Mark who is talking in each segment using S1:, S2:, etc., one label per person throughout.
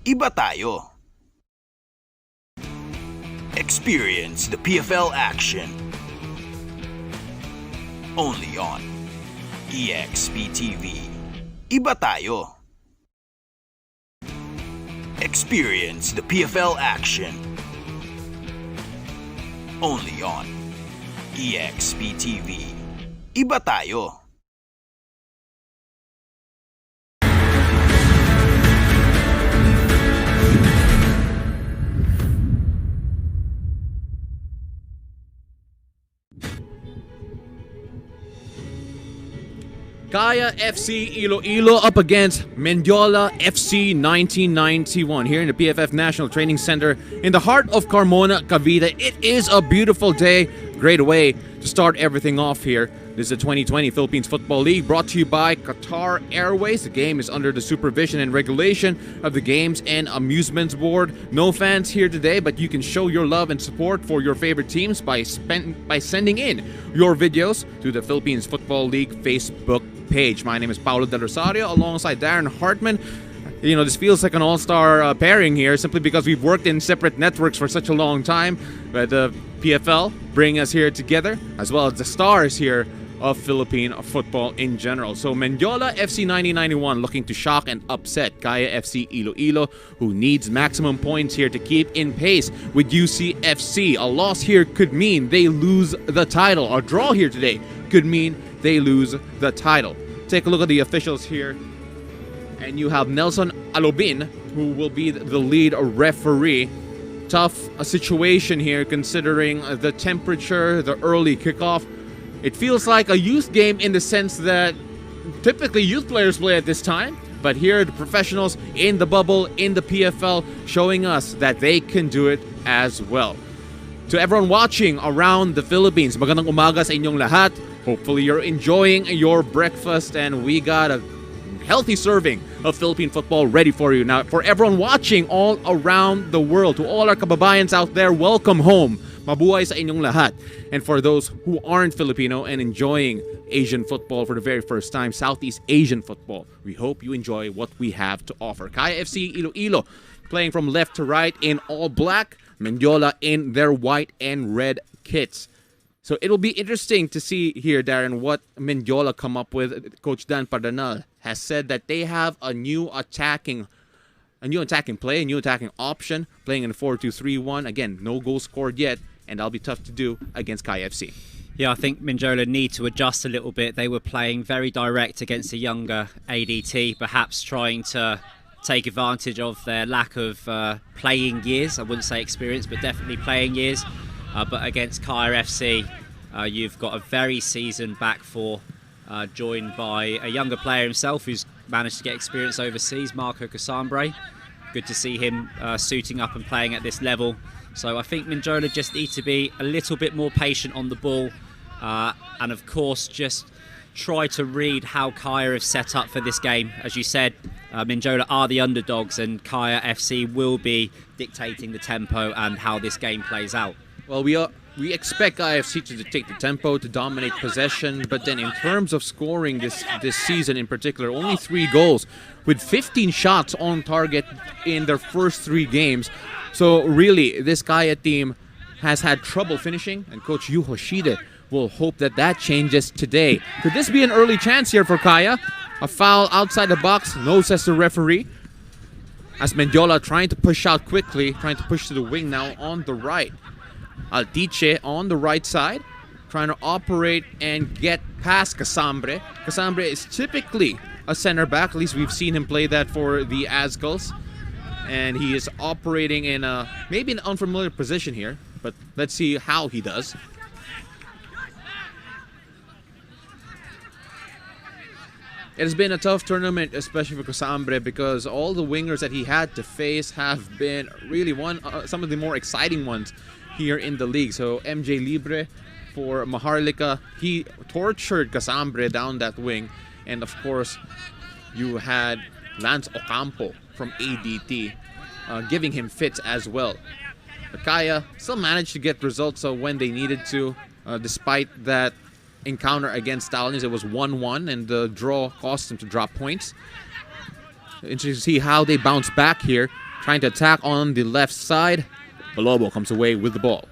S1: Iba tayo. Experience the PFL action. Only on EXP-TV. Iba tayo. Experience the PFL action. Only on EXP-TV. Iba tayo.
S2: Kaya FC Iloilo up against Mendiola FC 1991 here in the PFF National Training Center in the heart of Carmona, Cavite. It is a beautiful day. Great way to start everything off here. This is the 2020 Philippines Football League brought to you by Qatar Airways. The game is under the supervision and regulation of the Games and Amusements Board. No fans here today, but you can show your love and support for your favorite teams by sending in your videos to the Philippines Football League Facebook page. My name is Paulo Del Rosario alongside Darren Hartman. You know, this feels like an all-star pairing here simply because we've worked in separate networks for such a long time. But the PFL bring us here together, as well as the stars here of Philippine football in general. So Mendiola FC 1991 looking to shock and upset Kaya FC Iloilo, who needs maximum points here to keep in pace with UCFC. A loss here could mean they lose the title. A draw here today could mean they lose the title. Take a look at the officials here. And you have Nelson Alobin, who will be the lead referee. Tough situation here considering the temperature, the early kickoff. It feels like a youth game in the sense that typically youth players play at this time. But here the professionals in the bubble, in the PFL, showing us that they can do it as well. To everyone watching around the Philippines, magandang umaga sa inyong lahat. Hopefully you're enjoying your breakfast and we got a healthy serving of Philippine football ready for you. Now, for everyone watching all around the world, to all our kababayans out there, welcome home. Mabuhay sa inyong lahat. And for those who aren't Filipino and enjoying Asian football for the very first time, Southeast Asian football, we hope you enjoy what we have to offer. Kaya FC Iloilo playing from left to right in all black, Mendiola in their white and red kits. So it'll be interesting to see here, Darren, what Mendiola come up with. Coach Dan Pardanal has said that they have a new attacking play, a new attacking option, playing in a 4-2-3-1. Again, no goals scored yet, and that'll be tough to do against KFC.
S3: Yeah, I think Mendiola need to adjust a little bit. They were playing very direct against a younger ADT, perhaps trying to take advantage of their lack of playing years. I wouldn't say experience, but definitely playing years. But against Kaya FC, you've got a very seasoned back four, joined by a younger player himself who's managed to get experience overseas, Marco Casambre. Good to see him suiting up and playing at this level. So I think Mendiola just need to be a little bit more patient on the ball, and of course just try to read how Kaya have set up for this game. As you said, Mendiola are the underdogs and Kaya FC will be dictating the tempo and how this game plays out.
S2: Well, we expect IFC to take the tempo, to dominate possession, but then in terms of scoring this season in particular, only 3 goals with 15 shots on target in their first 3 games. So really, this Kaya team has had trouble finishing, and Coach Yu Hoshide will hope that that changes today. Could this be an early chance here for Kaya? A foul outside the box, no, says the referee. As Mendiola trying to push out quickly, trying to push to the wing now on the right. Altiche on the right side, trying to operate and get past Casambre. Casambre is typically a center back, at least we've seen him play that for the Azgals. And he is operating in maybe an unfamiliar position here, but let's see how he does. It has been a tough tournament, especially for Casambre, because all the wingers that he had to face have been really some of the more exciting ones here in the league. So MJ Libre for Maharlika, he tortured Casambre down that wing. And of course, you had Lance Ocampo from ADT giving him fits as well. Kaya still managed to get results when they needed to, despite that encounter against Stallions. It was 1-1 and the draw cost them to drop points. Interesting to see how they bounce back here, trying to attack on the left side. Balobo comes away with the ball.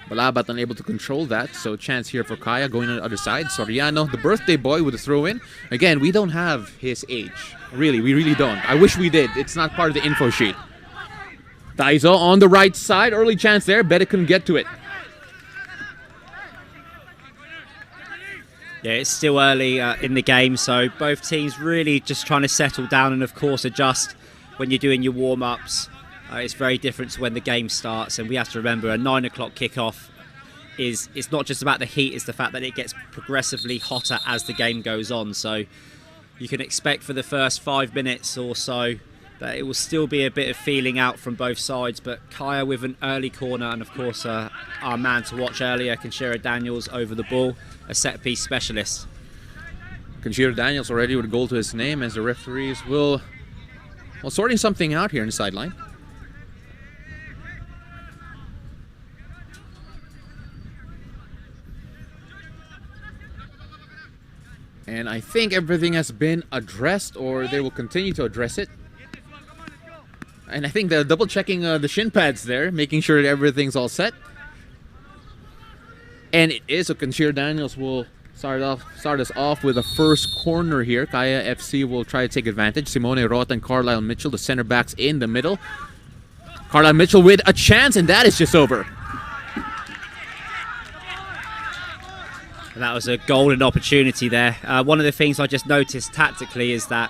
S2: Balabat unable to control that, so chance here for Kaya going on the other side. Soriano, the birthday boy, with a throw-in. Again, we don't have his age. Really, we really don't. I wish we did. It's not part of the info sheet. Daiso on the right side. Early chance there. Bet it couldn't get to it.
S3: Yeah, it's still early in the game, so both teams really just trying to settle down and, of course, adjust when you're doing your warm-ups. It's very different to when the game starts, and we have to remember a 9 o'clock kickoff it's not just about the heat, it's the fact that it gets progressively hotter as the game goes on. So you can expect for the first 5 minutes or so that it will still be a bit of feeling out from both sides, but Kaya with an early corner, and of course our man to watch earlier, Kenshiro Daniels, over the ball, a set-piece specialist.
S2: Kenshiro Daniels already with a goal to his name, as the referees will sorting something out here in the sideline. And I think everything has been addressed, or they will continue to address it. And I think they're double checking the shin pads there, making sure that everything's all set. And it is, so Kenshiro Daniels will start us off with a first corner here. Kaya FC will try to take advantage. Simone Rota and Carlisle Mitchell, the center backs in the middle. Carlisle Mitchell with a chance, and that is just over.
S3: And that was a golden opportunity there. One of the things I just noticed tactically is that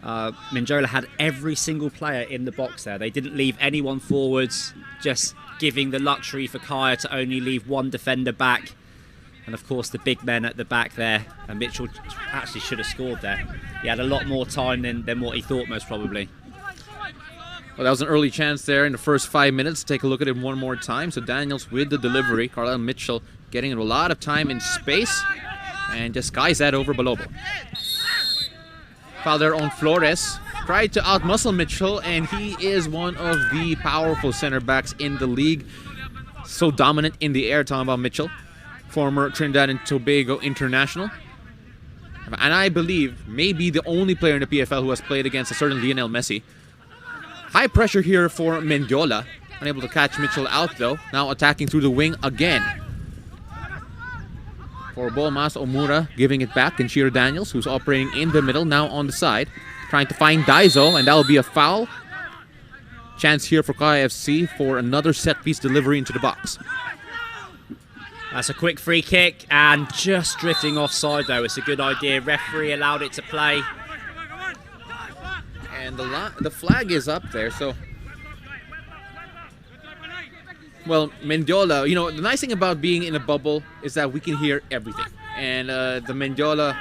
S3: Mendiola had every single player in the box there. They didn't leave anyone forwards, just giving the luxury for Kaya to only leave one defender back. And of course the big men at the back there. And Mitchell actually should have scored there. He had a lot more time than what he thought, most probably.
S2: Well, that was an early chance there in the first 5 minutes. Take a look at it one more time. So Daniels with the delivery. Carlisle Mitchell getting a lot of time in space. And just skies that over Balobo. Foul there on Flores. Tried to outmuscle Mitchell, and he is one of the powerful center backs in the league. So dominant in the air, talking about Mitchell. Former Trinidad and Tobago international. And I believe maybe the only player in the PFL who has played against a certain Lionel Messi. High pressure here for Mendiola. Unable to catch Mitchell out though. Now attacking through the wing again. For Bolmas Omura giving it back. Kenshiro Daniels, who's operating in the middle, now on the side. Trying to find Daiso, and that will be a foul. Chance here for Kaya FC for another set-piece delivery into the box.
S3: That's a quick free kick, and just drifting offside though. It's a good idea. Referee allowed it to play.
S2: And the flag is up there, so... Well, Mendiola, you know, the nice thing about being in a bubble is that we can hear everything. And the Mendiola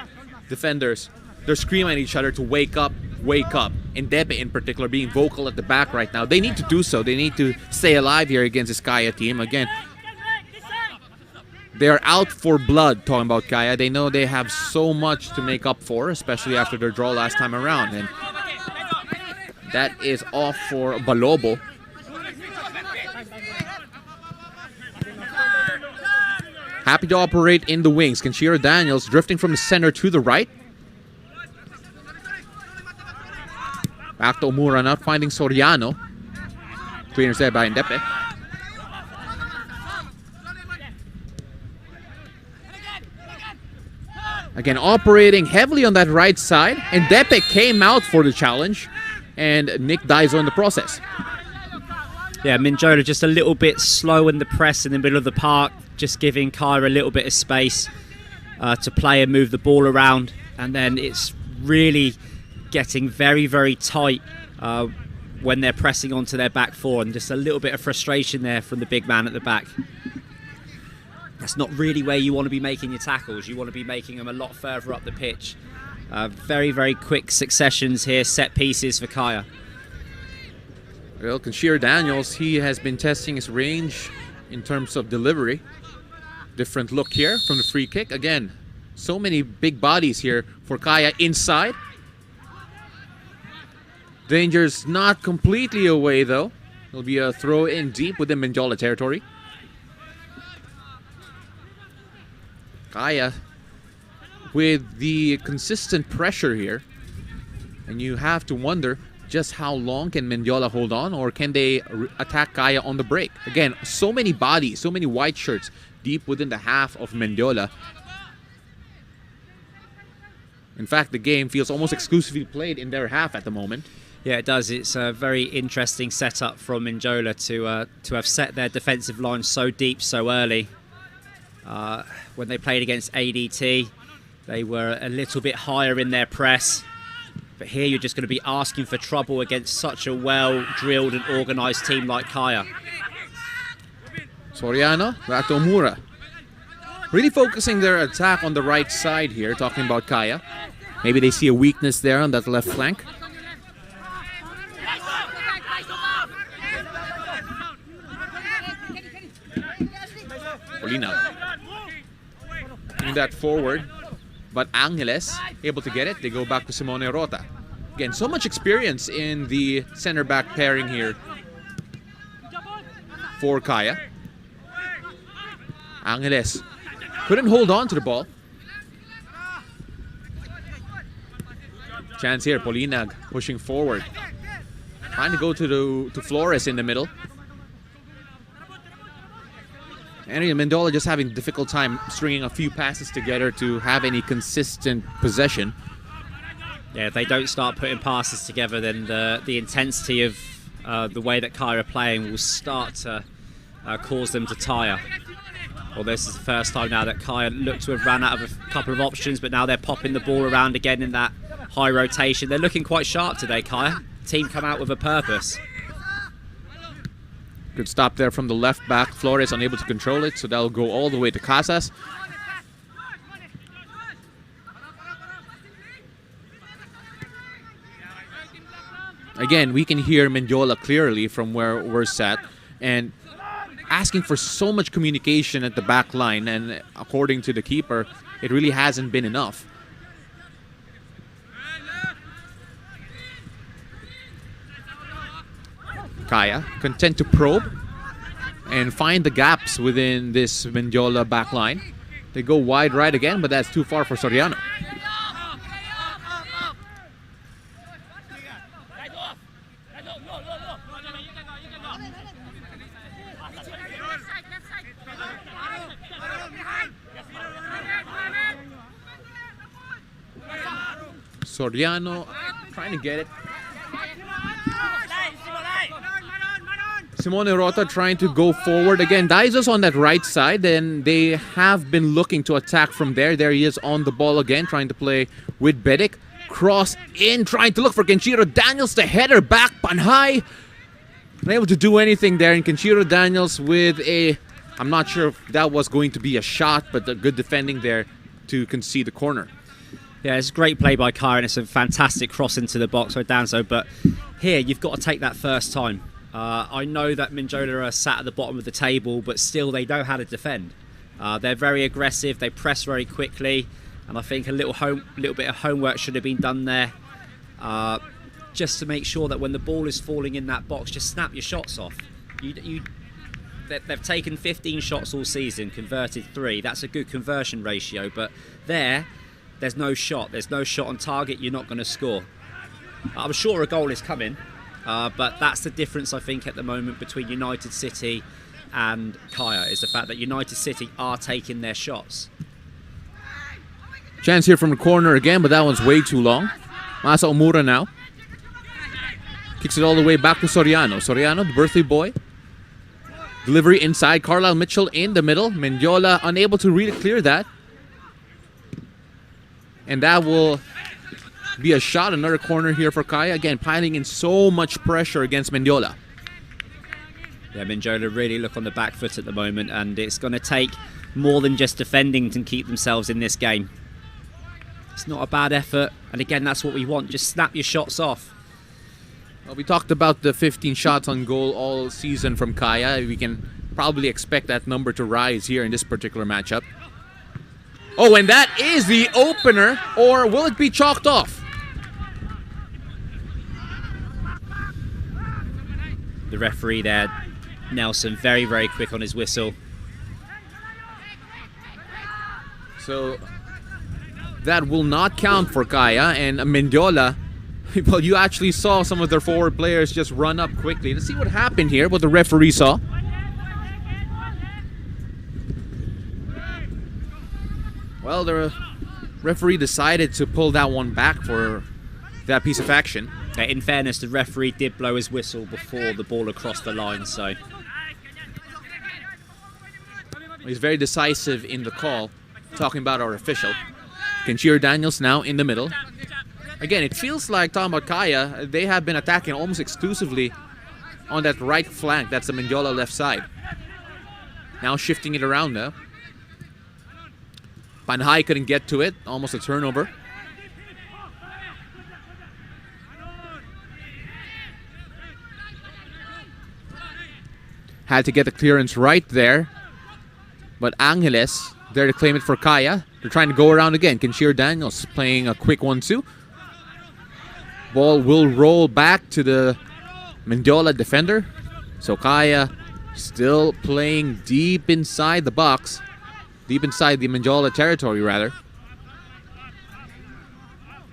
S2: defenders, they're screaming at each other to wake up, wake up. And Depe in particular being vocal at the back right now. They need to do so. They need to stay alive here against this Kaya team. Again, they're out for blood, talking about Kaya. They know they have so much to make up for, especially after their draw last time around. And that is off for Balobo. Happy to operate in the wings. Kenshiro Daniels drifting from the center to the right. Back to Omura, not finding Soriano. Clearance there by Ndepe. Again, operating heavily on that right side. And Ndepe came out for the challenge. And Nick Daiso in the process.
S3: Yeah, Mendiola just a little bit slow in the press in the middle of the park. Just giving Kaya a little bit of space to play and move the ball around. And then it's really getting very, very tight when they're pressing onto their back four. And just a little bit of frustration there from the big man at the back. That's not really where you want to be making your tackles. You want to be making them a lot further up the pitch. Very, very quick successions here, set pieces for Kaya.
S2: Well, Kenshiro Daniels, he has been testing his range in terms of delivery. Different look here from the free kick. Again, so many big bodies here for Kaya inside. Danger's not completely away though. It'll be a throw in deep within Mendiola territory. Kaya with the consistent pressure here. And you have to wonder just how long can Mendiola hold on, or can they attack Kaya on the break? Again, so many bodies, so many white shirts deep within the half of Mendiola. In fact, the game feels almost exclusively played in their half at the moment.
S3: Yeah, it does. It's a very interesting setup from Mendiola to have set their defensive line so deep so early. When they played against ADT, they were a little bit higher in their press. But here you're just going to be asking for trouble against such a well-drilled and organised team like Kaya.
S2: Soriano, back to Omura. Really focusing their attack on the right side here, talking about Kaya. Maybe they see a weakness there on that left flank. Polina. Bring that forward. But Angeles able to get it. They go back to Simone Rota. Again, so much experience in the center back pairing here for Kaya. Angeles couldn't hold on to the ball. Chance here, Polinag pushing forward. Trying to go to Flores in the middle. And Mendiola just having a difficult time stringing a few passes together to have any consistent possession.
S3: Yeah, if they don't start putting passes together, then the intensity of the way that Kaya are playing will start to cause them to tire. Well, this is the first time now that Kaya look to have ran out of a couple of options, but now they're popping the ball around again in that high rotation. They're looking quite sharp today, Kaya. Team come out with a purpose.
S2: Good stop there from the left back. Flores unable to control it, so that'll go all the way to Casas. Again, we can hear Mendiola clearly from where we're sat, and asking for so much communication at the back line, and according to the keeper, it really hasn't been enough. Kaya content to probe and find the gaps within this Mendiola back line. They go wide right again, but that's too far for Soriano. Soriano trying to get it. Simone Rota trying to go forward again. Daizo's on that right side, and they have been looking to attack from there. There he is on the ball again, trying to play with Bedic. Cross in, trying to look for Kenshiro Daniels. The header back, Panhay. Unable to do anything there, and Kenshiro Daniels with a... I'm not sure if that was going to be a shot, but a good defending there to concede the corner.
S3: Yeah, it's a great play by Kaya, and it's a fantastic cross into the box by Danzo, but here you've got to take that first time. I know that Mendiola are sat at the bottom of the table, but still they know how to defend. They're very aggressive, they press very quickly, and I think a little bit of homework should have been done there, just to make sure that when the ball is falling in that box, just snap your shots off. They've taken 15 shots all season, converted 3. That's a good conversion ratio, but there's no shot. There's no shot on target. You're not going to score. I'm sure a goal is coming, but that's the difference, I think, at the moment between United City and Kaya, is the fact that United City are taking their shots.
S2: Chance here from the corner again, but that one's way too long. Masa Omura now. Kicks it all the way back to Soriano. Soriano, the birthday boy. Delivery inside. Carlisle Mitchell in the middle. Mendiola unable to really clear that. And that will be a shot. Another corner here for Kaya. Again, piling in so much pressure against Mendiola.
S3: Yeah, Mendiola really look on the back foot at the moment, and it's going to take more than just defending to keep themselves in this game. It's not a bad effort, and again, that's what we want. Just snap your shots off.
S2: Well, we talked about the 15 shots on goal all season from Kaya. We can probably expect that number to rise here in this particular matchup. Oh, and that is the opener, or will it be chalked off?
S3: The referee there, Nelson, very, very quick on his whistle.
S2: So that will not count for Kaya, and Mendiola Well, you actually saw some of their forward players just run up quickly. Let's see what happened here, what the referee saw. Well, the referee decided to pull that one back for that piece of action.
S3: In fairness, the referee did blow his whistle before the ball had crossed the line, so...
S2: He's very decisive in the call, talking about our official. Kenshiro Daniels now in the middle. Again, it feels like, talking about Kaya, they have been attacking almost exclusively on that right flank. That's the Mendiola left side. Now shifting it around though. Panhay couldn't get to it. Almost a turnover. Had to get the clearance right there. But Angeles, there to claim it for Kaya. They're trying to go around again. Kenshiro Daniels playing a quick 1-2. Ball will roll back to the Mendiola defender. So Kaya still playing deep inside the box. Deep inside the Mendiola territory, rather.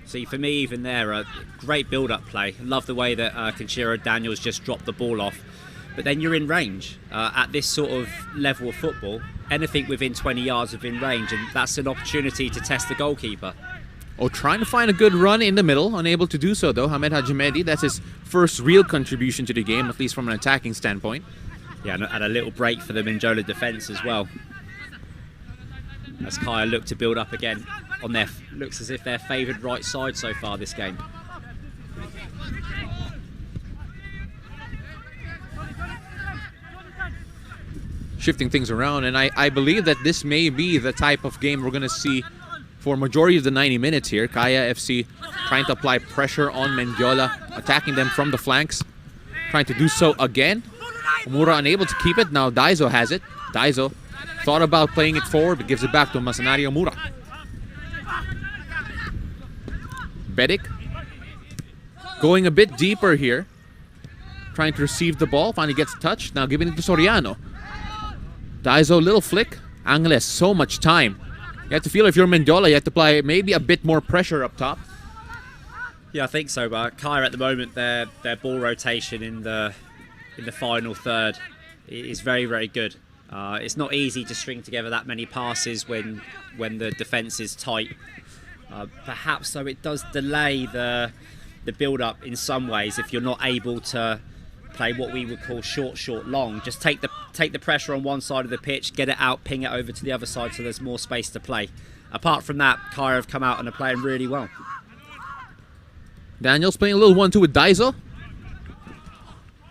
S3: See, for me, even there, a great build-up play. Love the way that Kenshiro Daniels just dropped the ball off. But then you're in range. At this sort of level of football, anything within 20 yards within range, and that's an opportunity to test the goalkeeper.
S2: Oh, trying to find a good run in the middle. Unable to do so, though. Hamed Hajimedi, that's his first real contribution to the game, at least from an attacking standpoint.
S3: Yeah, and a little break for the Mendiola defence as well. As Kaya look to build up again on their... Looks as if their favoured right side so far this game.
S2: Shifting things around, and I believe that this may be the type of game we're going to see for majority of the 90 minutes here. Kaya FC trying to apply pressure on Mendiola, attacking them from the flanks. Trying to do so again. Omura unable to keep it. Now Daizo has it. Daizo thought about playing it forward, but gives it back to Masanari Omura. Bedic going a bit deeper here. Trying to receive the ball. Finally gets touched. Now giving it to Soriano. Daizo, little flick. Angeles, so much time. You have to feel if you're Mendiola, you have to apply maybe a bit more pressure up top.
S3: Yeah, I think so. But Kaya at the moment, their ball rotation in the final third is very, very good. It's not easy to string together that many passes when the defence is tight. Perhaps though it does delay the build-up in some ways if you're not able to play what we would call short, long. Just take the pressure on one side of the pitch, get it out, ping it over to the other side so there's more space to play. Apart from that, Kaya have come out and are playing really well.
S2: Daniels playing a little 1-2 with Daizo.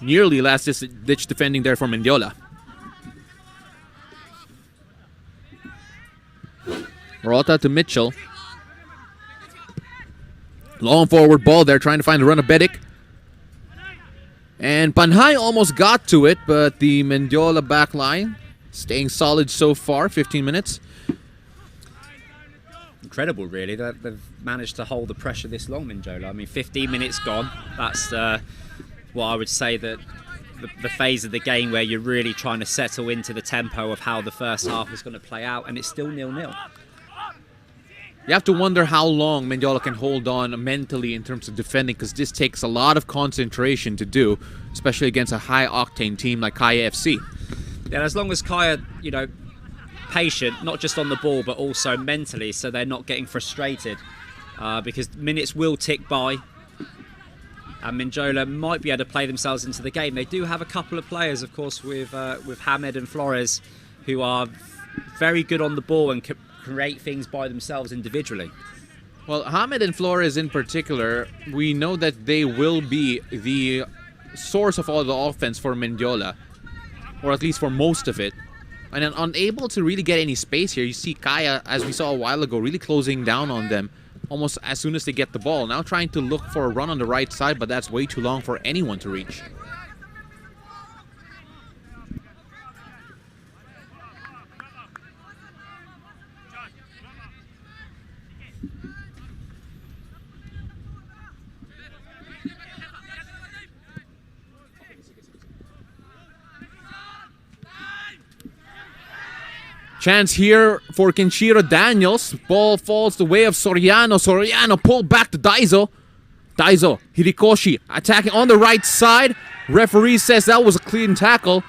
S2: Nearly last-ditch defending there for Mendiola. Rota to Mitchell. Long forward ball there, trying to find the run of Bedic. And Panhay almost got to it, but the Mendiola back line staying solid so far, 15 minutes.
S3: Incredible, really, that they've managed to hold the pressure this long, Mendiola. I mean, 15 minutes gone. That's what I would say that the phase of the game where you're really trying to settle into the tempo of how the first half is going to play out, and it's still 0-0.
S2: You have to wonder how long Mendiola can hold on mentally in terms of defending, because this takes a lot of concentration to do, especially against a high-octane team like Kaya FC.
S3: Yeah, as long as Kaya, patient, not just on the ball, but also mentally, so they're not getting frustrated, because minutes will tick by, and Mendiola might be able to play themselves into the game. They do have a couple of players, of course, with Hamed and Flores, who are very good on the ball and create things by themselves individually.
S2: Well, Hamed and Flores in particular, we know that they will be the source of all the offense for Mendiola, or at least for most of it. And then unable to really get any space here. You see Kaya, as we saw a while ago, really closing down on them almost as soon as they get the ball. Now trying to look for a run on the right side, but that's way too long for anyone to reach. Chance here for Kenshiro Daniels. Ball falls the way of Soriano. Soriano pulled back to Daizo. Daiso Hirikoshi attacking on the right side. Referee says that was a clean tackle.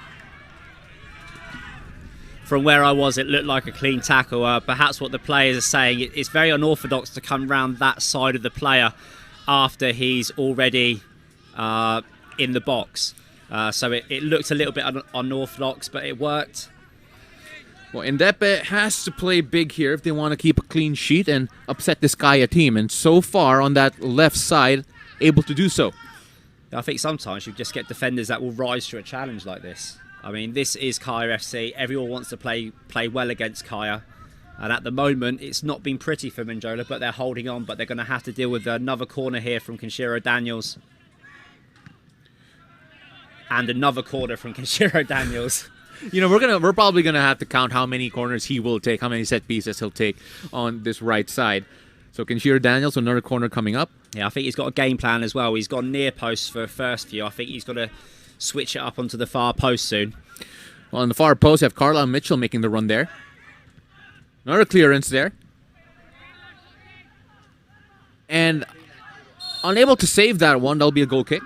S3: From where I was, it looked like a clean tackle. Perhaps what the players are saying, it's very unorthodox to come round that side of the player after he's already in the box. So it looked a little bit unorthodox, but it worked.
S2: Well, Indepe has to play big here if they want to keep a clean sheet and upset this Kaya team. And so far on that left side, able to do so.
S3: I think sometimes you just get defenders that will rise to a challenge like this. I mean, this is Kaya FC. Everyone wants to play well against Kaya. And at the moment, it's not been pretty for Mendiola, but they're holding on. But they're going to have to deal with another corner here from Kenshiro Daniels. And another corner from Kenshiro Daniels.
S2: You know, we're probably gonna have to count how many corners he will take, how many set pieces he'll take on this right side. So Kenshiro Daniels, another corner coming up.
S3: Yeah, I think he's got a game plan as well. He's gone near post for first few. I think he's got to switch it up onto the far post soon.
S2: Well, on the far post, you have Carlisle Mitchell making the run there. Another clearance there. And unable to save that one, that'll be a goal kick.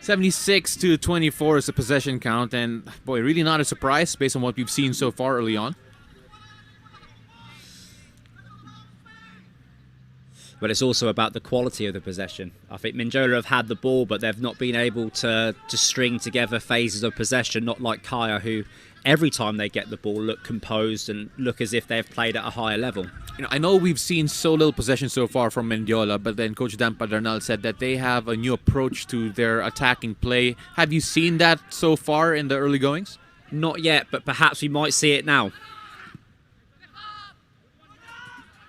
S2: 76-24 is the possession count, and boy, really not a surprise based on what we've seen so far early on.
S3: But it's also about the quality of the possession. I think Mendiola have had the ball, but they've not been able to string together phases of possession, not like Kaya, who every time they get the ball look composed and look as if they've played at a higher level.
S2: You know, I know we've seen so little possession so far from Mendiola, but then Coach Dan Padernal said that they have a new approach to their attacking play. Have you seen that so far in the early goings?
S3: Not yet, but perhaps we might see it now.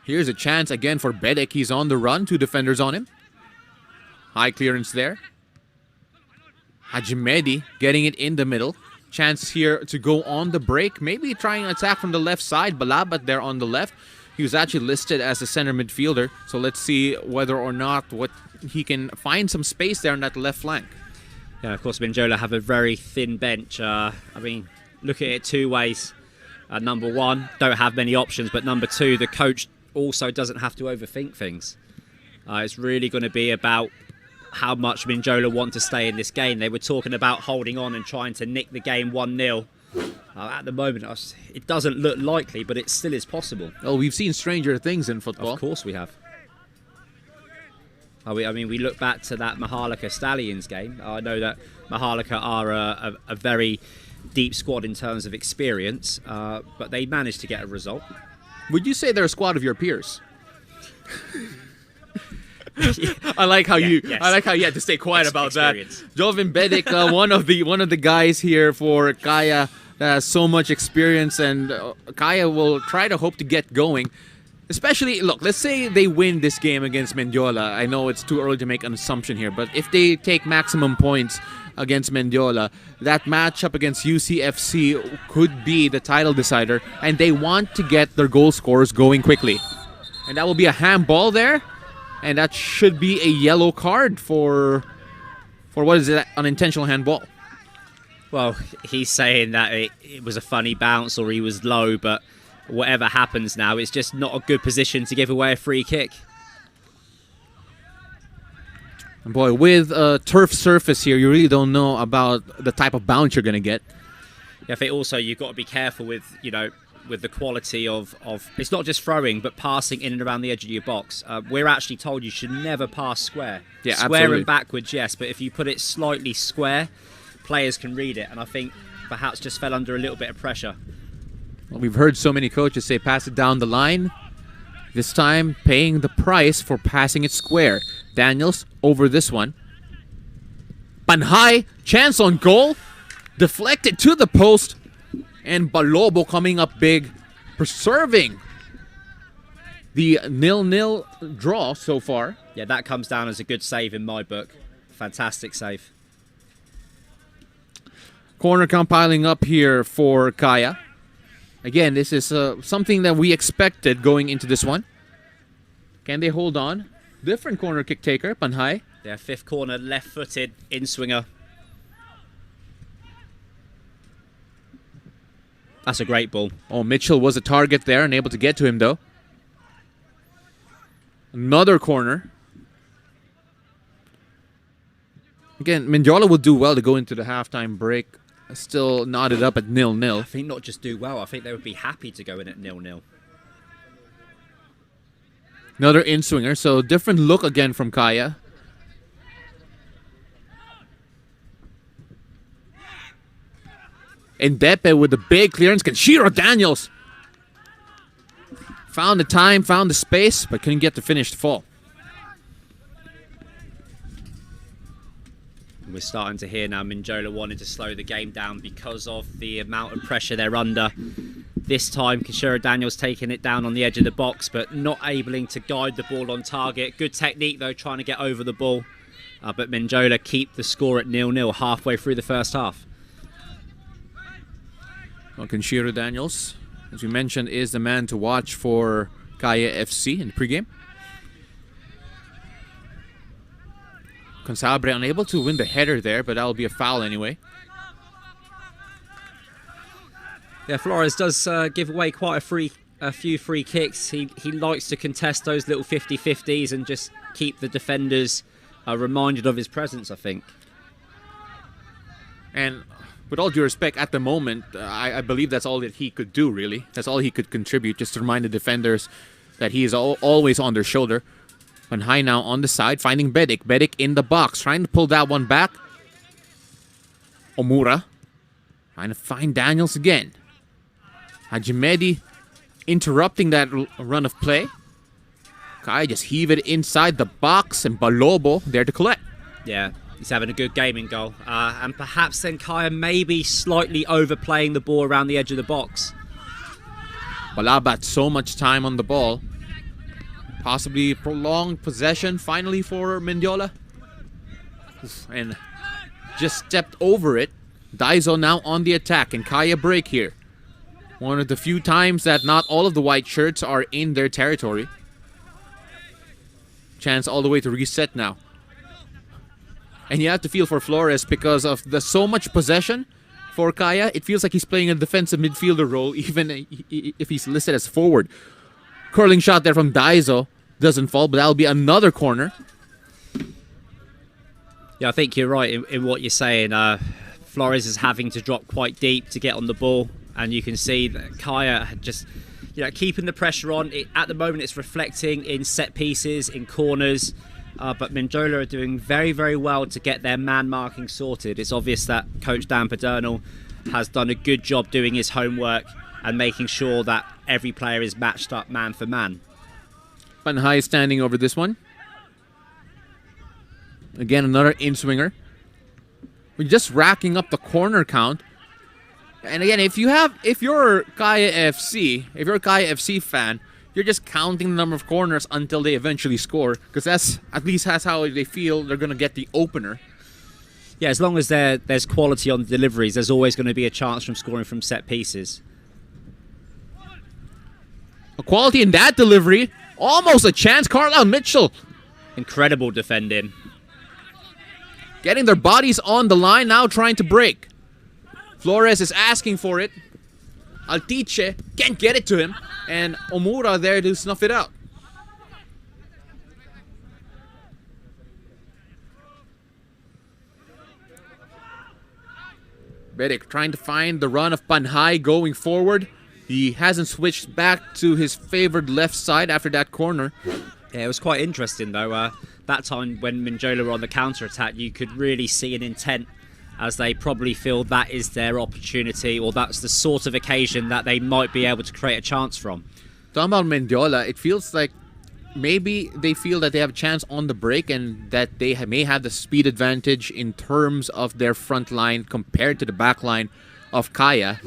S2: Here's a chance again for Bedek. He's on the run. Two defenders on him. High clearance there. Hajimedi getting it in the middle. Chance here to go on the break. Maybe trying an attack from the left side. Balabat there on the left. He was actually listed as a center midfielder. So let's see whether or not he can find some space there on that left flank.
S3: Yeah, of course, Mendiola have a very thin bench. I mean, look at it two ways. Number one, don't have many options. But number two, the coach also doesn't have to overthink things. It's really going to be about how much Mendiola want to stay in this game. They were talking about holding on and trying to nick the game 1-0. At the moment, it doesn't look likely, but it still is possible.
S2: Oh, we've seen stranger things in football.
S3: Of course we have. I mean, we look back to that Maharlika Stallions game. I know that Maharlika are a very deep squad in terms of experience, but they managed to get a result.
S2: Would you say they're a squad of your peers? I like how you had to stay quiet about
S3: experience.
S2: that. Jovin Bedek, one of the guys here for Kaya that has so much experience, and Kaya will try to hope to get going. Especially, look, let's say they win this game against Mendiola. I know it's too early to make an assumption here, but if they take maximum points against Mendiola, that matchup against UCFC could be the title decider, and they want to get their goal scorers going quickly. And that will be a handball there, and that should be a yellow card for what is it, unintentional handball.
S3: Well, he's saying that it was a funny bounce or he was low, but whatever happens now, it's just not a good position to give away a free kick.
S2: And boy, with a turf surface here, you really don't know about the type of bounce you're going to get.
S3: Yeah, I think also you've got to be careful with the quality of it's not just throwing, but passing in and around the edge of your box. We're actually told you should never pass square.
S2: Yeah,
S3: square
S2: absolutely.
S3: and backwards, yes, but if you put it slightly square, players can read it, and I think perhaps just fell under a little bit of pressure.
S2: Well, we've heard so many coaches say pass it down the line. This time, paying the price for passing it square. Daniels over this one. Panhay, chance on goal. Deflected to the post. And Balobo coming up big, preserving the 0-0 draw so far.
S3: Yeah, that comes down as a good save in my book. Fantastic save.
S2: Corner count piling up here for Kaya. Again, this is something that we expected going into this one. Can they hold on? Different corner kick taker, Panhay.
S3: Yeah, fifth corner, left-footed, in-swinger. That's a great ball.
S2: Oh, Mitchell was a target there, unable to get to him though. Another corner. Again, Mendiola would do well to go into the halftime break. Still knotted up at 0-0.
S3: I think not just do well, I think they would be happy to go in at 0-0.
S2: Another in-swinger, so different look again from Kaya. And Beppe with the big clearance. Kenshiro Daniels found the time, found the space, but couldn't get the finish to fall.
S3: We're starting to hear now Mendiola wanting to slow the game down because of the amount of pressure they're under. This time, Kenshiro Daniels taking it down on the edge of the box, but not able to guide the ball on target. Good technique, though, trying to get over the ball. But Mendiola keep the score at 0-0 halfway through the first half.
S2: Well, Kenshiro Daniels, as we mentioned, is the man to watch for Kaya FC in the pregame. Consabre unable to win the header there, but that'll be a foul anyway.
S3: Yeah, Flores does give away quite a few free kicks. He likes to contest those little 50-50s and just keep the defenders reminded of his presence, I think.
S2: And with all due respect, at the moment, I believe that's all that he could do, really. That's all he could contribute, just to remind the defenders that he is always on their shoulder. And high now on the side, finding Bedic. Bedic in the box, trying to pull that one back. Omura trying to find Daniels again. Hajimedi interrupting that run of play. Kai just heave it inside the box, and Balobo there to collect.
S3: Yeah, he's having a good game in goal. And perhaps then Kaya maybe slightly overplaying the ball around the edge of the box.
S2: Balabat so much time on the ball. Possibly prolonged possession finally for Mendiola. And just stepped over it. Daiso now on the attack, and Kaya break here. One of the few times that not all of the white shirts are in their territory. Chance all the way to reset now. And you have to feel for Flores because of the so much possession for Kaya. It feels like he's playing a defensive midfielder role even if he's listed as forward. Curling shot there from Daiso. Doesn't fall, but that'll be another corner.
S3: Yeah, I think you're right in what you're saying. Flores is having to drop quite deep to get on the ball. And you can see that Kaya just, keeping the pressure on. At the moment, it's reflecting in set pieces, in corners. But Mendiola are doing very, very well to get their man marking sorted. It's obvious that Coach Dan Pedernal has done a good job doing his homework and making sure that every player is matched up man for man.
S2: Panhai standing over this one. Again, another in-swinger. We're just racking up the corner count. And again, if you're Kaya FC fan, you're just counting the number of corners until they eventually score, because that's how they feel they're going to get the opener.
S3: Yeah, as long as there's quality on the deliveries, there's always going to be a chance from scoring from set pieces.
S2: A quality in that delivery. Almost a chance. Carlisle Mitchell.
S3: Incredible defending.
S2: Getting their bodies on the line now, trying to break. Flores is asking for it. Altice can't get it to him. And Omura there to snuff it out. Bedic trying to find the run of Panhai going forward. He hasn't switched back to his favored left side after that corner.
S3: Yeah, it was quite interesting though. That time when Mendiola were on the counter-attack, you could really see an intent as they probably feel that is their opportunity, or that's the sort of occasion that they might be able to create a chance from.
S2: Talking about Mendiola, it feels like maybe they feel that they have a chance on the break and that they may have the speed advantage in terms of their front line compared to the back line of Kaya.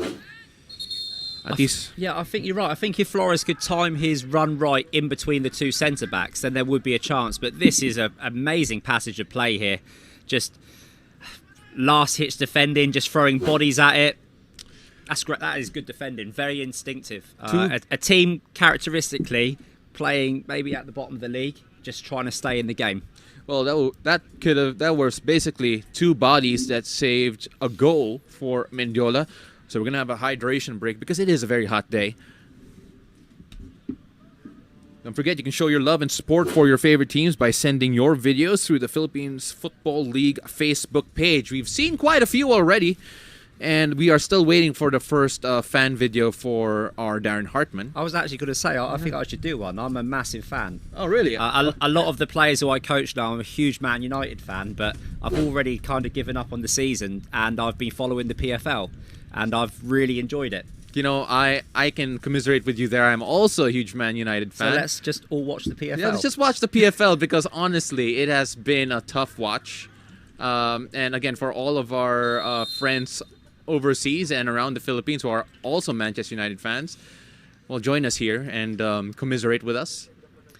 S2: At least,
S3: yeah, I think you're right. I think if Flores could time his run right in between the two centre-backs, then there would be a chance. But this is an amazing passage of play here. Just last-hitch defending, just throwing bodies at it. That's great. That is good defending. Very instinctive. A team characteristically playing maybe at the bottom of the league, just trying to stay in the game.
S2: Well, that was basically two bodies that saved a goal for Mendiola. So we're going to have a hydration break because it is a very hot day. Don't forget, you can show your love and support for your favorite teams by sending your videos through the Philippines Football League Facebook page. We've seen quite a few already, and we are still waiting for the first fan video for our Darren Hartman.
S3: I was actually going to say, I think I should do one. I'm a massive fan.
S2: Oh, really?
S3: A lot of the players who I coach now, I'm a huge Man United fan, but I've already kind of given up on the season, and I've been following the PFL, and I've really enjoyed it.
S2: You know, I can commiserate with you there. I'm also a huge Man United fan.
S3: So let's just all watch the PFL.
S2: Yeah, let's just watch the PFL because honestly, it has been a tough watch. And again, for all of our friends overseas and around the Philippines who are also Manchester United fans, well, join us here and commiserate with us.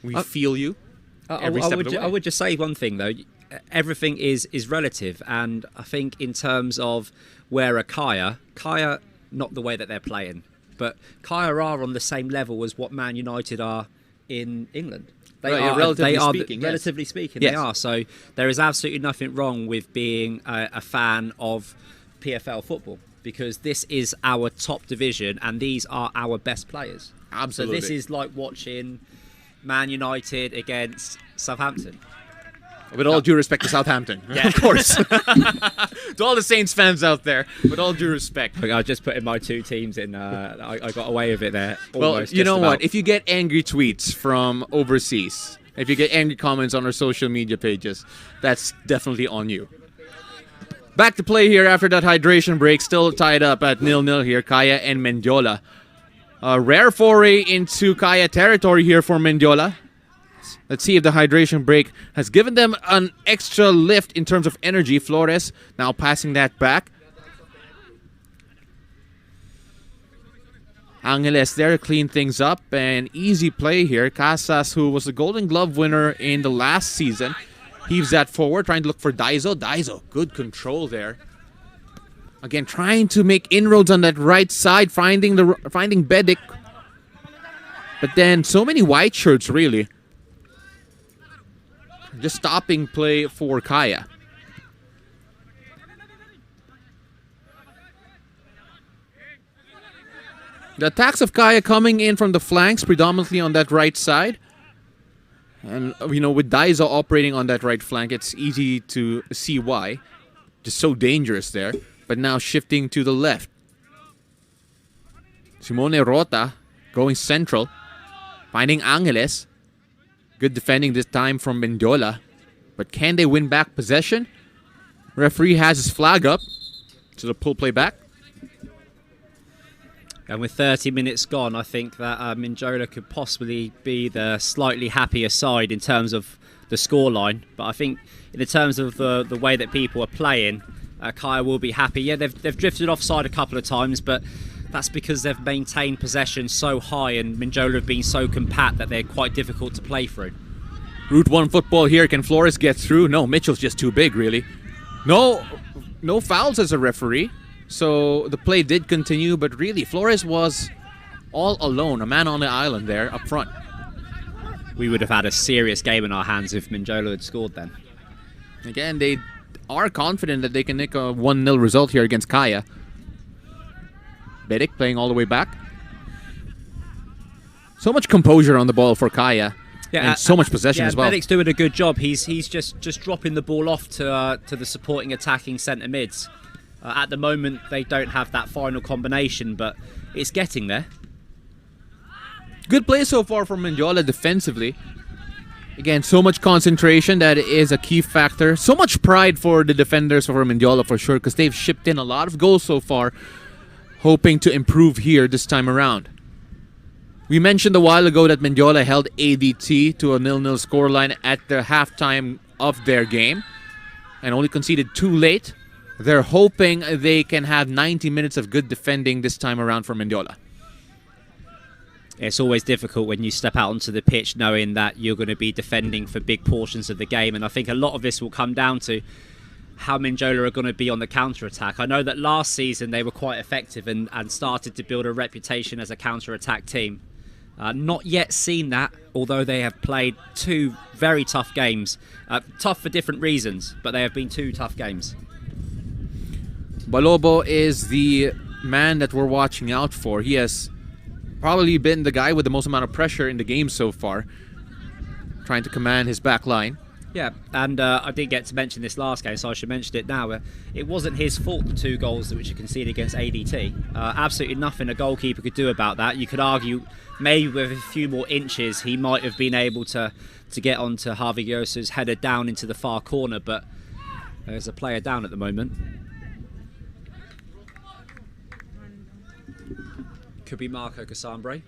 S2: We feel you every step of the way.
S3: I would just say one thing though. Everything is relative, and I think in terms of where a Kaya, not the way that they're playing, but Kaya are on the same level as what Man United are in England. Relatively speaking,
S2: yes.
S3: They are. So there is absolutely nothing wrong with being a fan of PFL football, because this is our top division and these are our best players.
S2: Absolutely.
S3: So this is like watching Man United against Southampton.
S2: With all due respect to Southampton, yeah. Of course. To all the Saints fans out there, with all due respect.
S3: I was just putting my two teams in. I got away with it there.
S2: Well, you know what? If you get angry tweets from overseas, if you get angry comments on our social media pages, that's definitely on you. Back to play here after that hydration break. Still tied up at 0-0 here. Kaya and Mendiola. A rare foray into Kaya territory here for Mendiola. Let's see if the hydration break has given them an extra lift in terms of energy. Flores now passing that back. Angeles there clean things up, and easy play here. Casas, who was the Golden Glove winner in the last season, heaves that forward, trying to look for Daiso. Daiso, good control there. Again, trying to make inroads on that right side, finding Bedic. But then so many white shirts, really. Just stopping play for Kaya. The attacks of Kaya coming in from the flanks, predominantly on that right side. And, you know, with Daiso operating on that right flank, it's easy to see why. Just so dangerous there. But now shifting to the left. Simone Rota going central. Finding Angeles. Good defending this time from Mendiola. But can they win back possession? Referee has his flag up. So the pull play back.
S3: And with 30 minutes gone, I think that Mendiola could possibly be the slightly happier side in terms of the scoreline. But I think in terms of the way that people are playing, Kaya will be happy. Yeah, they've drifted offside a couple of times, but that's because they've maintained possession so high and Mendiola have been so compact that they're quite difficult to play through.
S2: Route 1 football here. Can Flores get through? No, Mitchell's just too big, really. No fouls as a referee. So the play did continue, but really Flores was all alone, a man on the island there up front.
S3: We would have had a serious game in our hands if Mendiola had scored then.
S2: Again, they are confident that they can nick a 1-0 result here against Kaya. Bedic playing all the way back. So much composure on the ball for Kaya. Yeah, and so much possession as well.
S3: Bedic's doing a good job. He's just dropping the ball off to the supporting attacking centre mids. At the moment, they don't have that final combination, but it's getting there.
S2: Good play so far from Mendiola defensively. Again, so much concentration that is a key factor. So much pride for the defenders for Mendiola for sure, because they've shipped in a lot of goals so far, hoping to improve here this time around. We mentioned a while ago that Mendiola held ADT to a 0-0 scoreline at the halftime of their game and only conceded 2 late. They're hoping they can have 90 minutes of good defending this time around for Mendiola.
S3: It's always difficult when you step out onto the pitch knowing that you're going to be defending for big portions of the game, and I think a lot of this will come down to how Mendiola are going to be on the counter-attack. I know that last season they were quite effective and started to build a reputation as a counter-attack team. Not yet seen that, although they have played 2 very tough games. Tough for different reasons, but they have been 2 tough games.
S2: Balobo is the man that we're watching out for. He has probably been the guy with the most amount of pressure in the game so far, trying to command his back line.
S3: Yeah, and I did get to mention this last game, so I should mention it now. It wasn't his fault, the 2 goals which he conceded against ADT. Absolutely nothing a goalkeeper could do about that. You could argue maybe with a few more inches he might have been able to get onto Javi Yosa's header down into the far corner, but there's a player down at the moment. Could be Marco Casambre.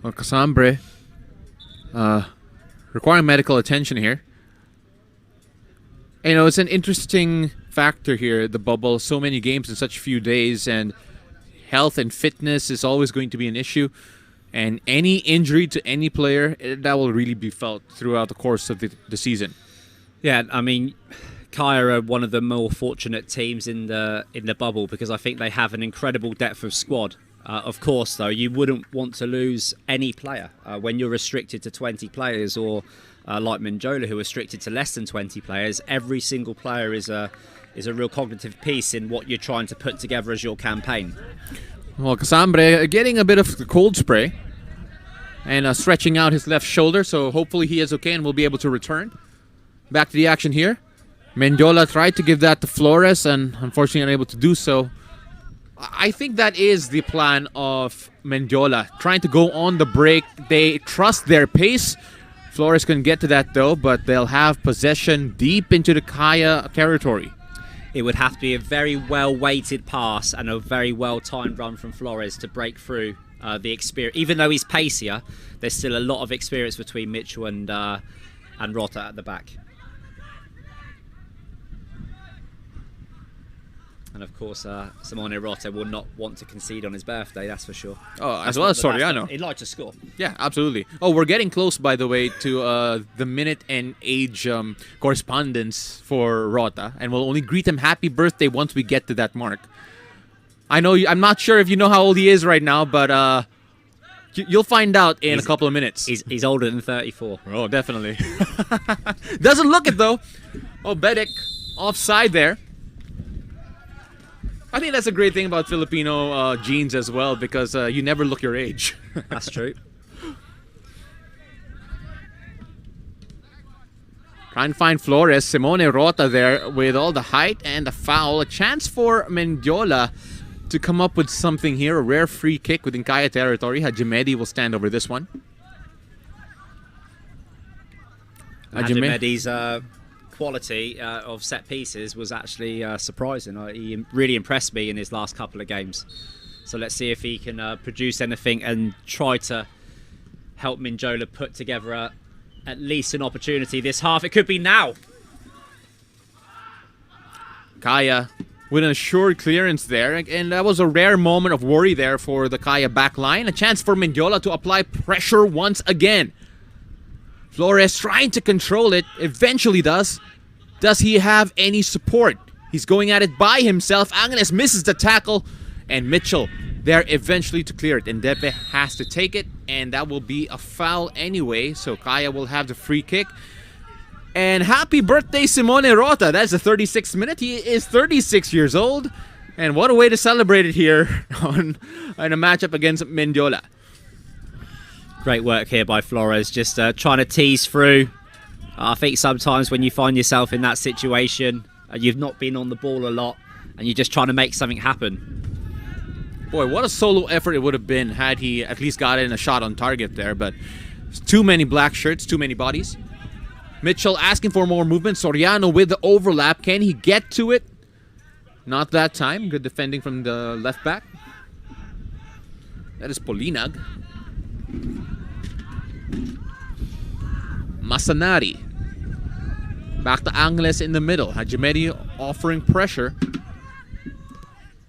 S2: Well, Casambre requiring medical attention here. And, it's an interesting factor here, the bubble. So many games in such few days, and health and fitness is always going to be an issue. And any injury to any player, that will really be felt throughout the course of the season.
S3: Yeah, I mean, Kaya are one of the more fortunate teams in the bubble because I think they have an incredible depth of squad. Of course, though, you wouldn't want to lose any player when you're restricted to 20 players, or like Mendiola, who are restricted to less than 20 players. Every single player is a real cognitive piece in what you're trying to put together as your campaign.
S2: Well, Casambre getting a bit of the cold spray and stretching out his left shoulder, so hopefully he is okay and will be able to return. Back to the action here. Mendiola tried to give that to Flores and unfortunately unable to do so. I think that is the plan of Mendiola, trying to go on the break. They trust their pace. Flores can get to that though, but they'll have possession deep into the Kaya territory.
S3: It would have to be a very well-weighted pass and a very well-timed run from Flores to break through the experience. Even though he's pacier, there's still a lot of experience between Mitchell and Rota at the back. And of course, Simone Rota will not want to concede on his birthday, that's for sure.
S2: Oh, as well as Soriano.
S3: He'd like to score.
S2: Yeah, absolutely. Oh, we're getting close, by the way, to the minute and age correspondence for Rota. And we'll only greet him happy birthday once we get to that mark. I know, I'm not sure if you know how old he is right now, but you'll find out in a couple of minutes.
S3: He's older than 34.
S2: Oh, definitely. Doesn't look it, though. Oh, Bedek offside there. I think that's a great thing about Filipino genes as well, because you never look your age.
S3: That's true.
S2: Trying to find Flores. Simone Rota there with all the height and the foul. A chance for Mendiola to come up with something here. A rare free kick within Kaya territory. Hajimedi will stand over this one.
S3: Hajimedi's quality of set pieces was actually surprising. He really impressed me in his last couple of games. So let's see if he can produce anything and try to help Mendiola put together at least an opportunity this half. It could be now.
S2: Kaya with an assured clearance there, and that was a rare moment of worry there for the Kaya back line. A chance for Mendiola to apply pressure once again. Flores trying to control it, eventually does. Does he have any support? He's going at it by himself. Angeles misses the tackle, and Mitchell there eventually to clear it. And Depe has to take it, and that will be a foul anyway, so Kaya will have the free kick. And happy birthday, Simone Rota. That's the 36th minute. He is 36 years old, and what a way to celebrate it here in a matchup against Mendiola.
S3: Great work here by Flores, just trying to tease through. I think sometimes when you find yourself in that situation, you've not been on the ball a lot, and you're just trying to make something happen.
S2: Boy, what a solo effort it would have been had he at least gotten a shot on target there, but too many black shirts, too many bodies. Mitchell asking for more movement. Soriano with the overlap. Can he get to it? Not that time. Good defending from the left back. That is Polinag. Masanari. Back to Angeles in the middle. Hajimedi offering pressure.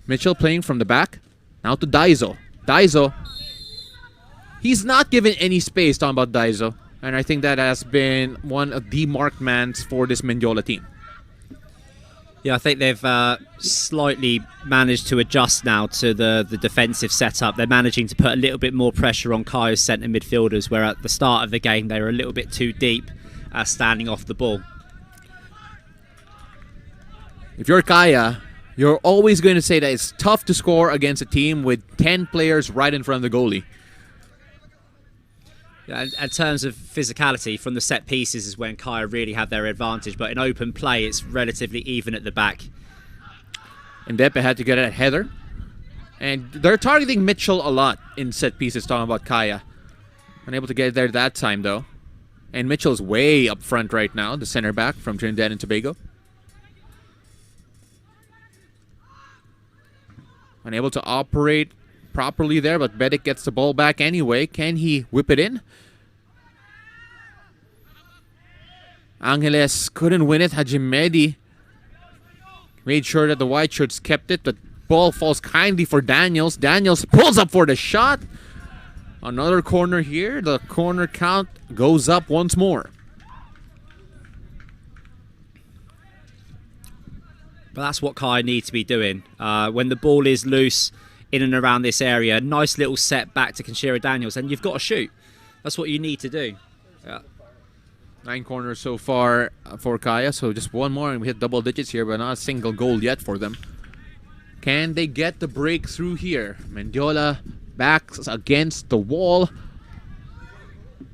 S2: Mitchell playing from the back. Now to Daizo. Daizo. He's not given any space, talking about Daizo. And I think that has been one of the marked mans for this Mendiola team.
S3: Yeah, I think they've slightly managed to adjust now to the defensive setup. They're managing to put a little bit more pressure on Kaya's centre midfielders, where at the start of the game they were a little bit too deep standing off the ball.
S2: If you're Kaya, You're always going to say that it's tough to score against a team with 10 players right in front of the goalie.
S3: Yeah, in terms of physicality, from the set pieces is when Kaya really have their advantage, but in open play it's relatively even at the back.
S2: And Depe had to get a header. And they're targeting Mitchell a lot in set pieces, talking about Kaya. Unable to get there that time, though. And Mitchell's way up front right now, the center back from Trinidad and Tobago. Unable to operate properly there, but Bedic gets the ball back anyway. Can he whip it in? Angeles couldn't win it. Hajimedi made sure that the white shirts kept it. The ball falls kindly for Daniels. Daniels pulls up for the shot. Another corner here. The corner count goes up once more.
S3: But that's what Kai need to be doing. When the ball is loose in and around this area, nice little set back to Kenshiro Daniels, and you've got to shoot. That's what you need to do. Yeah.
S2: 9 corners so far for Kaya, so just one more and we hit double digits here, but not a single goal yet for them. Can they get the breakthrough here? Mendiola backs against the wall.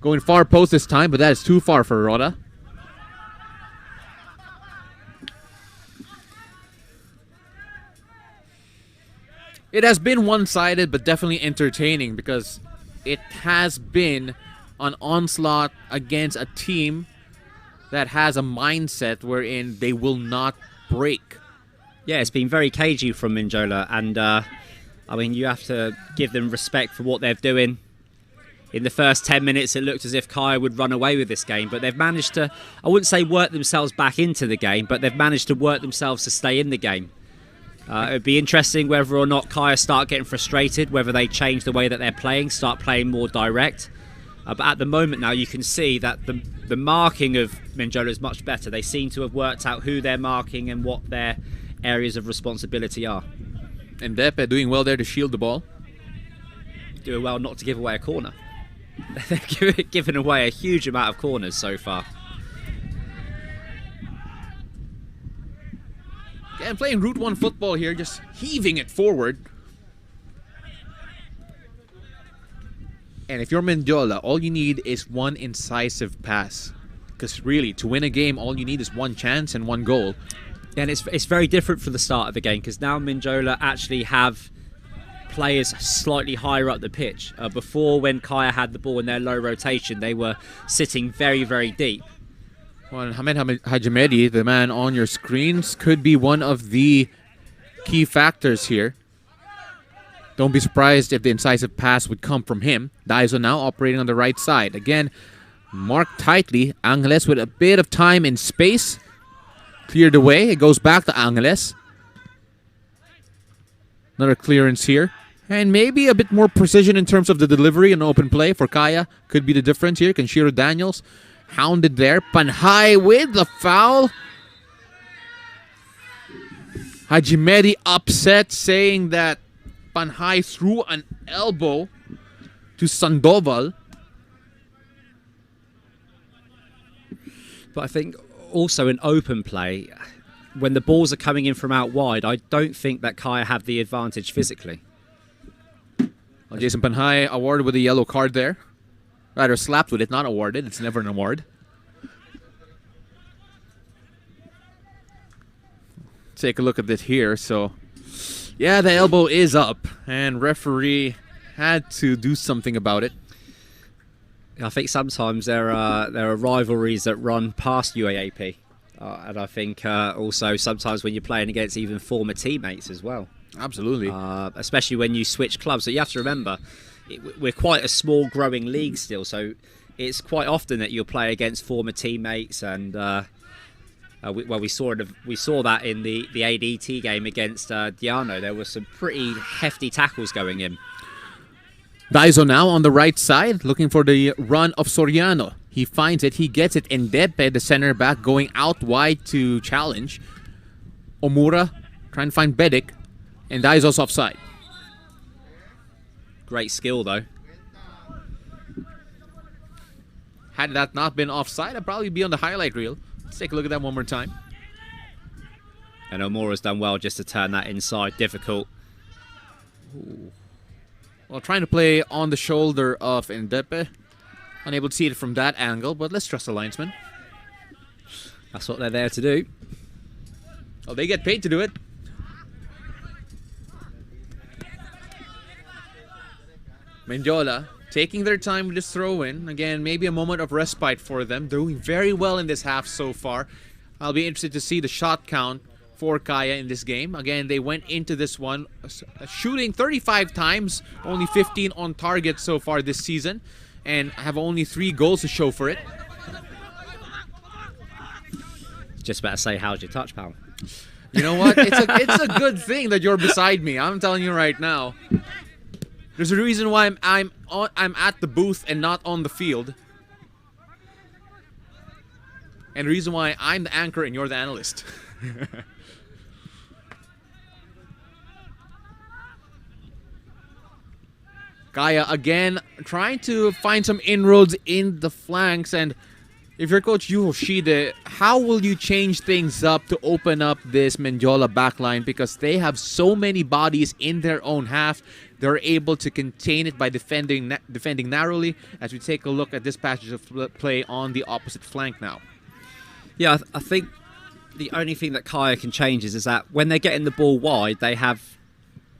S2: Going far post this time, but that is too far for Rhoda. It has been one-sided, but definitely entertaining because it has been an onslaught against a team that has a mindset wherein they will not break.
S3: Yeah, it's been very cagey from Mendiola, and I mean, you have to give them respect for what they're doing. In the first 10 minutes, it looked as if Kaya would run away with this game, but they've managed to, I wouldn't say work themselves back into the game, but they've managed to work themselves to stay in the game. It would be interesting whether or not Kaya start getting frustrated, whether they change the way that they're playing, start playing more direct. But at the moment now, you can see that the marking of Mendiola is much better. They seem to have worked out who they're marking and what their areas of responsibility are.
S2: And Depe doing well there to shield the ball.
S3: Doing well not to give away a corner. They've given away a huge amount of corners so far.
S2: And playing Route 1 football here, just heaving it forward. And if you're Mendiola, all you need is one incisive pass. Because really, to win a game, all you need is one chance and one goal.
S3: And it's very different from the start of the game, because now Mendiola actually have players slightly higher up the pitch. Before, when Kaya had the ball in their low rotation, they were sitting very, very deep.
S2: Well, Hamed Hajimedi, the man on your screens, could be one of the key factors here. Don't be surprised if the incisive pass would come from him. Daiso now operating on the right side. Again, marked tightly. Angeles with a bit of time and space. Cleared away. It goes back to Angeles. Another clearance here. And maybe a bit more precision in terms of the delivery and open play for Kaya. Could be the difference here. Kenshiro Daniels hounded there. Panhay with the foul. Hajimedi upset, saying that Panhay threw an elbow to Sandoval.
S3: But I think also in open play, when the balls are coming in from out wide, I don't think that Kaya have the advantage physically.
S2: Well, Jason Panhay awarded with a yellow card there. Rather slapped with it, not awarded. It's never an award. Take a look at this here. So, yeah, the elbow is up, and referee had to do something about it.
S3: I think sometimes there are rivalries that run past UAAP, and I think also sometimes when you're playing against even former teammates as well.
S2: Absolutely.
S3: Especially when you switch clubs. So you have to remember, we're quite a small growing league still, so it's quite often that you'll play against former teammates, and we saw that in the ADT game against Diano. There were some pretty hefty tackles going in.
S2: Daiso now on the right side, looking for the run of Soriano. He finds it, he gets it, and Depe, the center back, going out wide to challenge. Omura trying to find Bedic, and Daiso's offside.
S3: Great skill, though.
S2: Had that not been offside, I'd probably be on the highlight reel. Let's take a look at that one more time.
S3: And Omura's done well just to turn that inside. Difficult.
S2: Well, trying to play on the shoulder of Ndepe. Unable to see it from that angle, but let's trust the linesman.
S3: That's what they're there to do.
S2: Oh, they get paid to do it. Mendiola taking their time with this throw-in. Again, maybe a moment of respite for them. Doing very well in this half so far. I'll be interested to see the shot count for Kaya in this game. Again, they went into this one shooting 35 times, only 15 on target so far this season, and have only 3 goals to show for it.
S3: Just about to say, how's your touch, pal?
S2: You know what? It's a good thing that you're beside me. I'm telling you right now. There's a reason why I'm at the booth and not on the field. And the reason why I'm the anchor and you're the analyst. Kaya again trying to find some inroads in the flanks, and if you're Coach Yu Hoshide, how will you change things up to open up this Mendiola backline? Because they have so many bodies in their own half. They're able to contain it by defending narrowly. As we take a look at this passage of play on the opposite flank now.
S3: Yeah, I think the only thing that Kaya can change is that when they're getting the ball wide, they have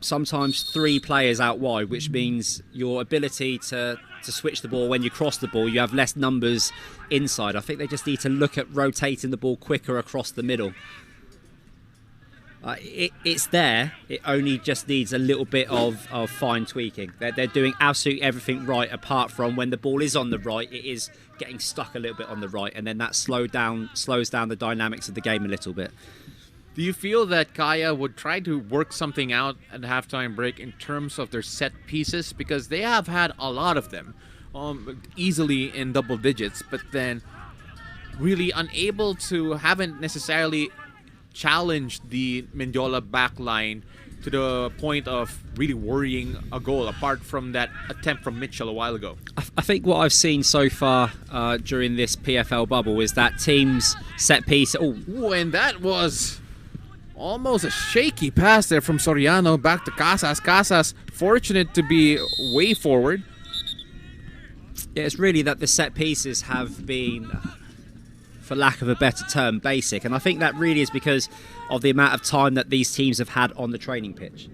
S3: sometimes 3 players out wide, which means your ability to switch the ball when you cross the ball, you have less numbers inside. I think they just need to look at rotating the ball quicker across the middle. It's there. It only just needs a little bit of fine tweaking. They're doing absolutely everything right, apart from when the ball is on the right, it is getting stuck a little bit on the right, and then that slows down the dynamics of the game a little bit.
S2: Do you feel that Kaya would try to work something out at the halftime break in terms of their set pieces? Because they have had a lot of them, easily in double digits, but then really unable to, haven't necessarily challenged the Mendiola backline to the point of really worrying a goal, apart from that attempt from Mitchell a while ago.
S3: I think what I've seen so far during this PFL bubble is that teams set piece.
S2: Oh, and that was almost a shaky pass there from Soriano back to Casas. Casas fortunate to be way forward.
S3: Yeah, it's really that the set pieces have been, for lack of a better term, basic. And I think that really is because of the amount of time that these teams have had on the training pitch.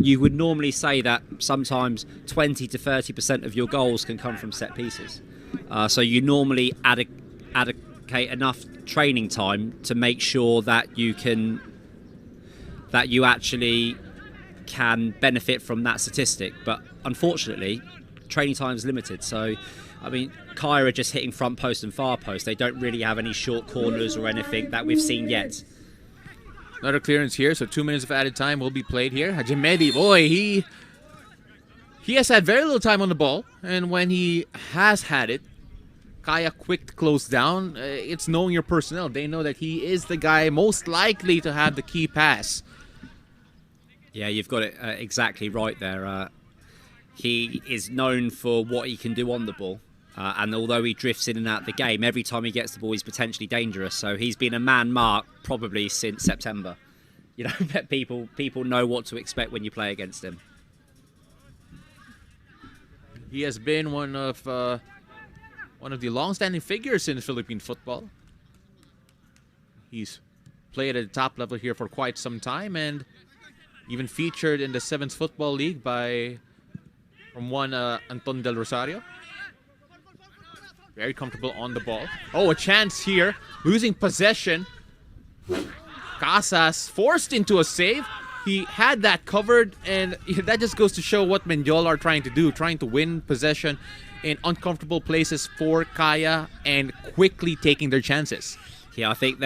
S3: You would normally say that sometimes 20 to 30% of your goals can come from set pieces. So you normally allocate enough training time to make sure that you actually can benefit from that statistic. But unfortunately, training time is limited. So, I mean, Kaya are just hitting front post and far post. They don't really have any short corners or anything that we've seen yet.
S2: Another clearance here, so 2 minutes of added time will be played here. Hajimedi, boy, he has had very little time on the ball, and when he has had it, Kaya quick to close down. It's knowing your personnel. They know that he is the guy most likely to have the key pass.
S3: Yeah, you've got it exactly right there. He is known for what he can do on the ball. And although he drifts in and out of the game, every time he gets the ball, he's potentially dangerous. So he's been a man mark probably since September. You know, that people know what to expect when you play against him.
S2: He has been one of the long-standing figures in Philippine football. He's played at the top level here for quite some time, and even featured in the 7th Football League from one Anton Del Rosario. Very comfortable on the ball. Oh, a chance here. Losing possession. Casas forced into a save. He had that covered, and that just goes to show what Mendiola are trying to do. Trying to win possession in uncomfortable places for Kaya and quickly taking their chances.
S3: Yeah, I think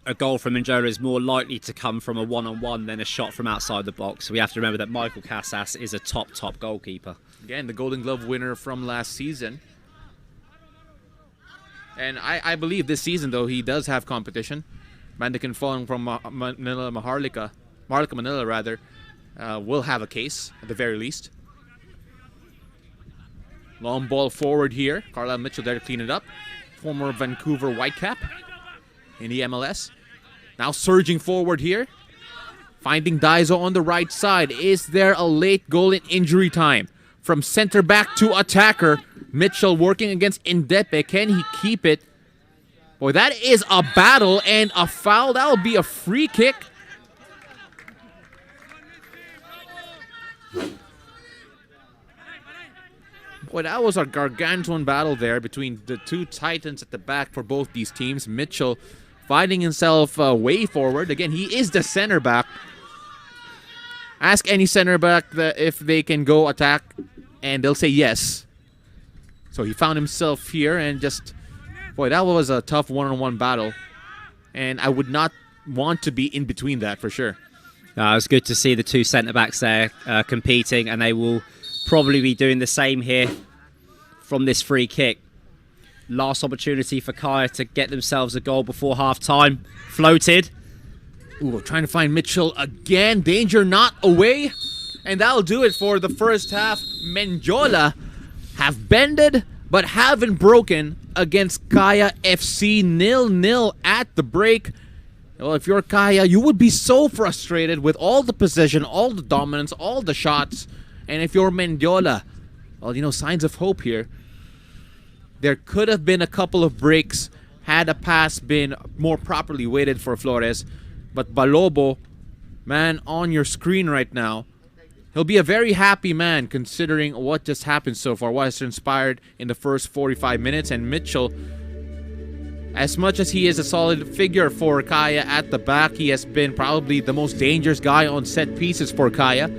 S3: a goal from Mendiola is more likely to come from a one-on-one than a shot from outside the box. So we have to remember that Michael Casas is a top goalkeeper.
S2: Again, the Golden Glove winner from last season. And I believe this season, though, he does have competition. Mandacan Fong from Maharlika Manila, rather, will have a case, at the very least. Long ball forward here. Carlisle Mitchell there to clean it up. Former Vancouver Whitecap in the MLS. Now surging forward here. Finding Daiso on the right side. Is there a late goal in injury time? From center back to attacker. Mitchell working against Indepe. Can he keep it? Boy, that is a battle and a foul. That will be a free kick. Boy, that was a gargantuan battle there between the two titans at the back for both these teams. Mitchell finding himself way forward. Again, he is the center back. Ask any center back if they can go attack, and they'll say yes. So he found himself here, and just, boy, that was a tough one-on-one battle. And I would not want to be in between that for sure.
S3: It was good to see the two centre-backs there competing, and they will probably be doing the same here from this free kick. Last opportunity for Kaya to get themselves a goal before half-time. Floated.
S2: Ooh, trying to find Mitchell again. Danger not away. And that'll do it for the first half. Mendiola have bended but haven't broken against Kaya FC. 0-0 at the break. Well, if you're Kaya, you would be so frustrated with all the possession, all the dominance, all the shots. And if you're Mendiola, well, you know, signs of hope here. There could have been a couple of breaks had a pass been more properly weighted for Flores. But Balobo, man, on your screen right now, he'll be a very happy man considering what just happened so far, what has transpired in the first 45 minutes. And Mitchell, as much as he is a solid figure for Kaya at the back, he has been probably the most dangerous guy on set pieces for Kaya.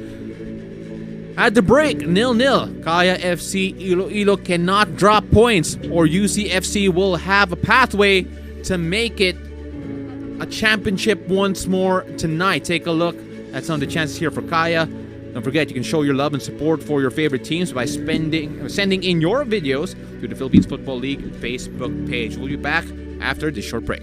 S2: At the break, 0-0. Kaya FC Iloilo cannot drop points, or UCFC will have a pathway to make it a championship once more tonight. Take a look at some of the chances here for Kaya. Don't forget, you can show your love and support for your favorite teams by sending in your videos to the Philippines Football League Facebook page. We'll be back after this short break.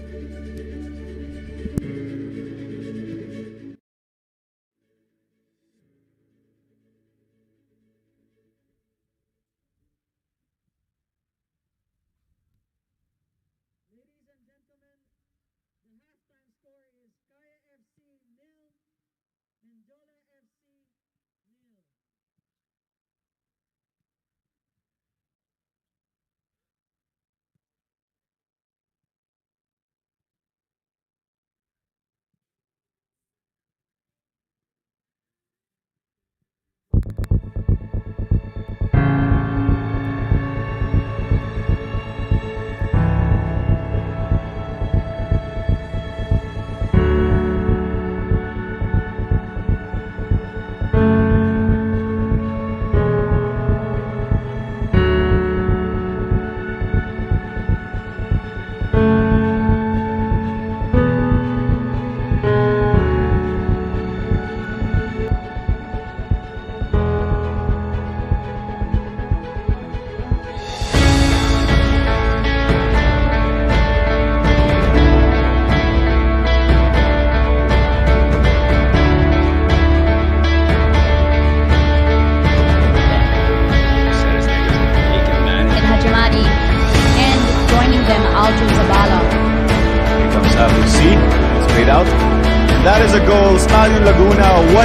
S4: That is a goal. Stadium Laguna, 1-0.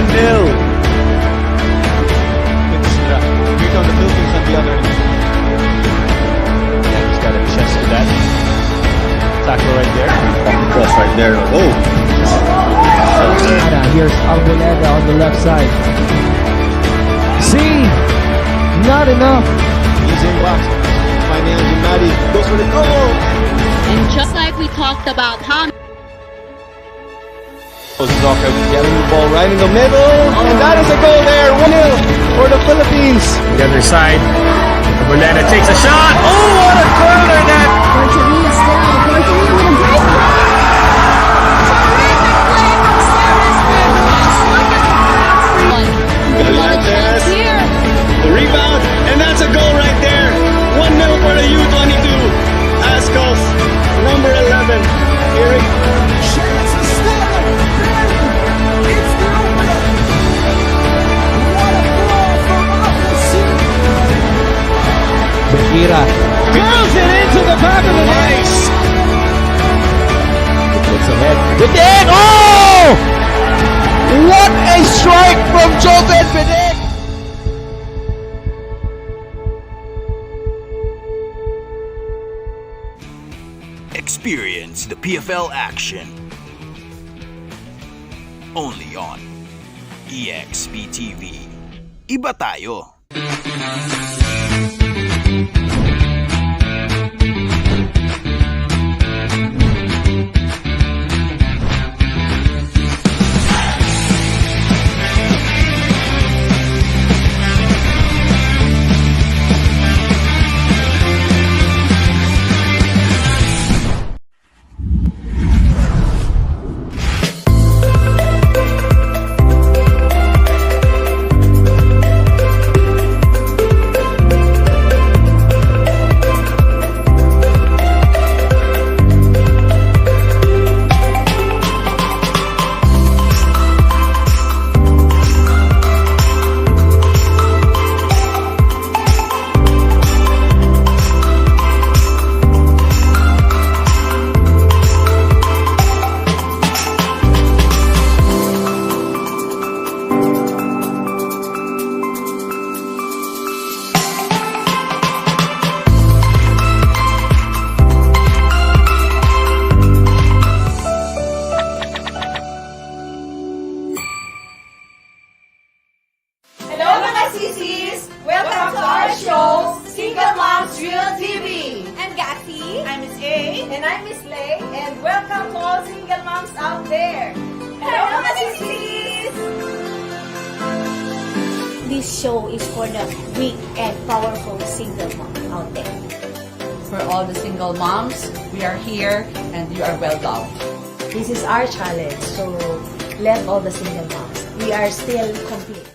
S4: Here come the Philippines on the other end. Yeah, he's got a chest to that. Tackle right there. Cross right there. Oh!
S5: Here's Alboleda on the left side. See! Not enough.
S4: He's in box. Finding Jimadi. Goes for the goal!
S6: And just like we talked about how
S4: Zoka getting the ball right in the middle, and that is a goal there, 1-0 for the Philippines.
S7: The other side, Bolena takes a shot. Oh, what a corner that!
S6: Portuguese still, Portuguese with a great
S4: Galantes, the rebound, and that's a goal right there. 1-0 for the U22. Ascos, number 11. Eric.
S5: Bakira curls it into the back of the net.
S4: Nice.
S5: Looks ahead. Bidik! Oh! What a strike from Joven Bidik!
S1: Experience the PFL action. Only on EXP-TV. Iba tayo.
S8: Hello mga sisis! Welcome to our show, Single Moms Real TV!
S9: I'm Gatsy.
S8: I'm Miss A. And I'm Miss Lay. And welcome to all single moms out there! Hello mga sisis!
S9: This show is for the weak and powerful single mom out there.
S10: For all the single moms, we are here and you are well loved.
S11: This is our challenge, so let all the single moms. We are still complete.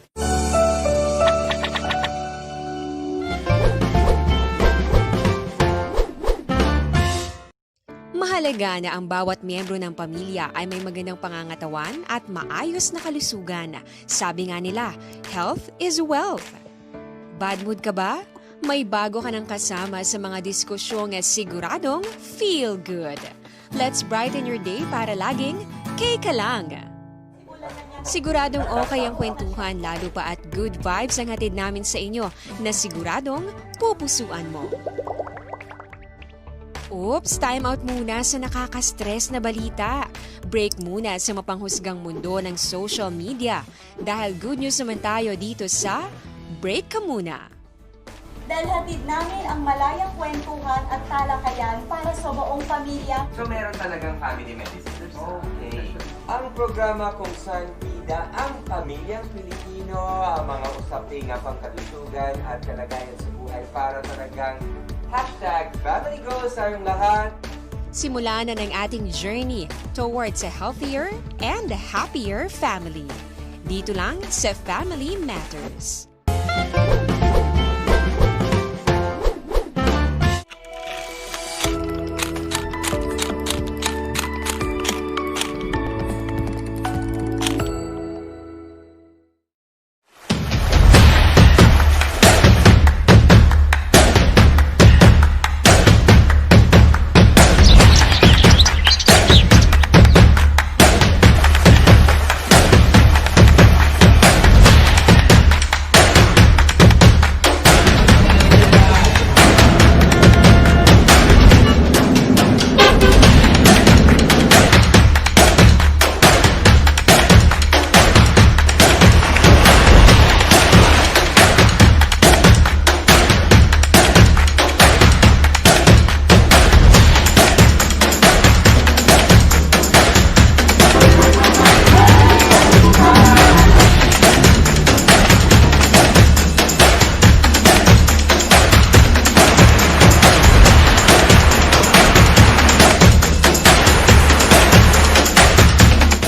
S12: Mahalaga na ang bawat miyembro ng pamilya ay may magandang pangangatawan at maayos na kalusugan. Sabi nga nila, health is wealth. Bad mood ka ba? May bago ka ng kasama sa mga diskusyong siguradong feel good. Let's brighten your day para laging ka lang. Siguradong okay ang kwentuhan, lalo pa at good vibes ang hatid namin sa inyo na siguradong pupusuan mo. Oops, time out muna sa nakaka-stress na balita. Break muna sa mapanghusgang mundo ng social media. Dahil good news naman tayo dito sa Break Ka Muna.
S8: Dahil hatid namin ang malayang kwentuhan at talakayan para sa buong pamilya.
S13: So meron talagang family medicine. Okay. Ang programa kung saan bida ang pamilyang Pilipino, ang mga usaping pangkalusugan at kalagayan sa buhay para talagang #Family Goals tayong lahat.
S12: Simulan na ng ating journey towards a healthier and a happier family. Dito lang sa Family Matters.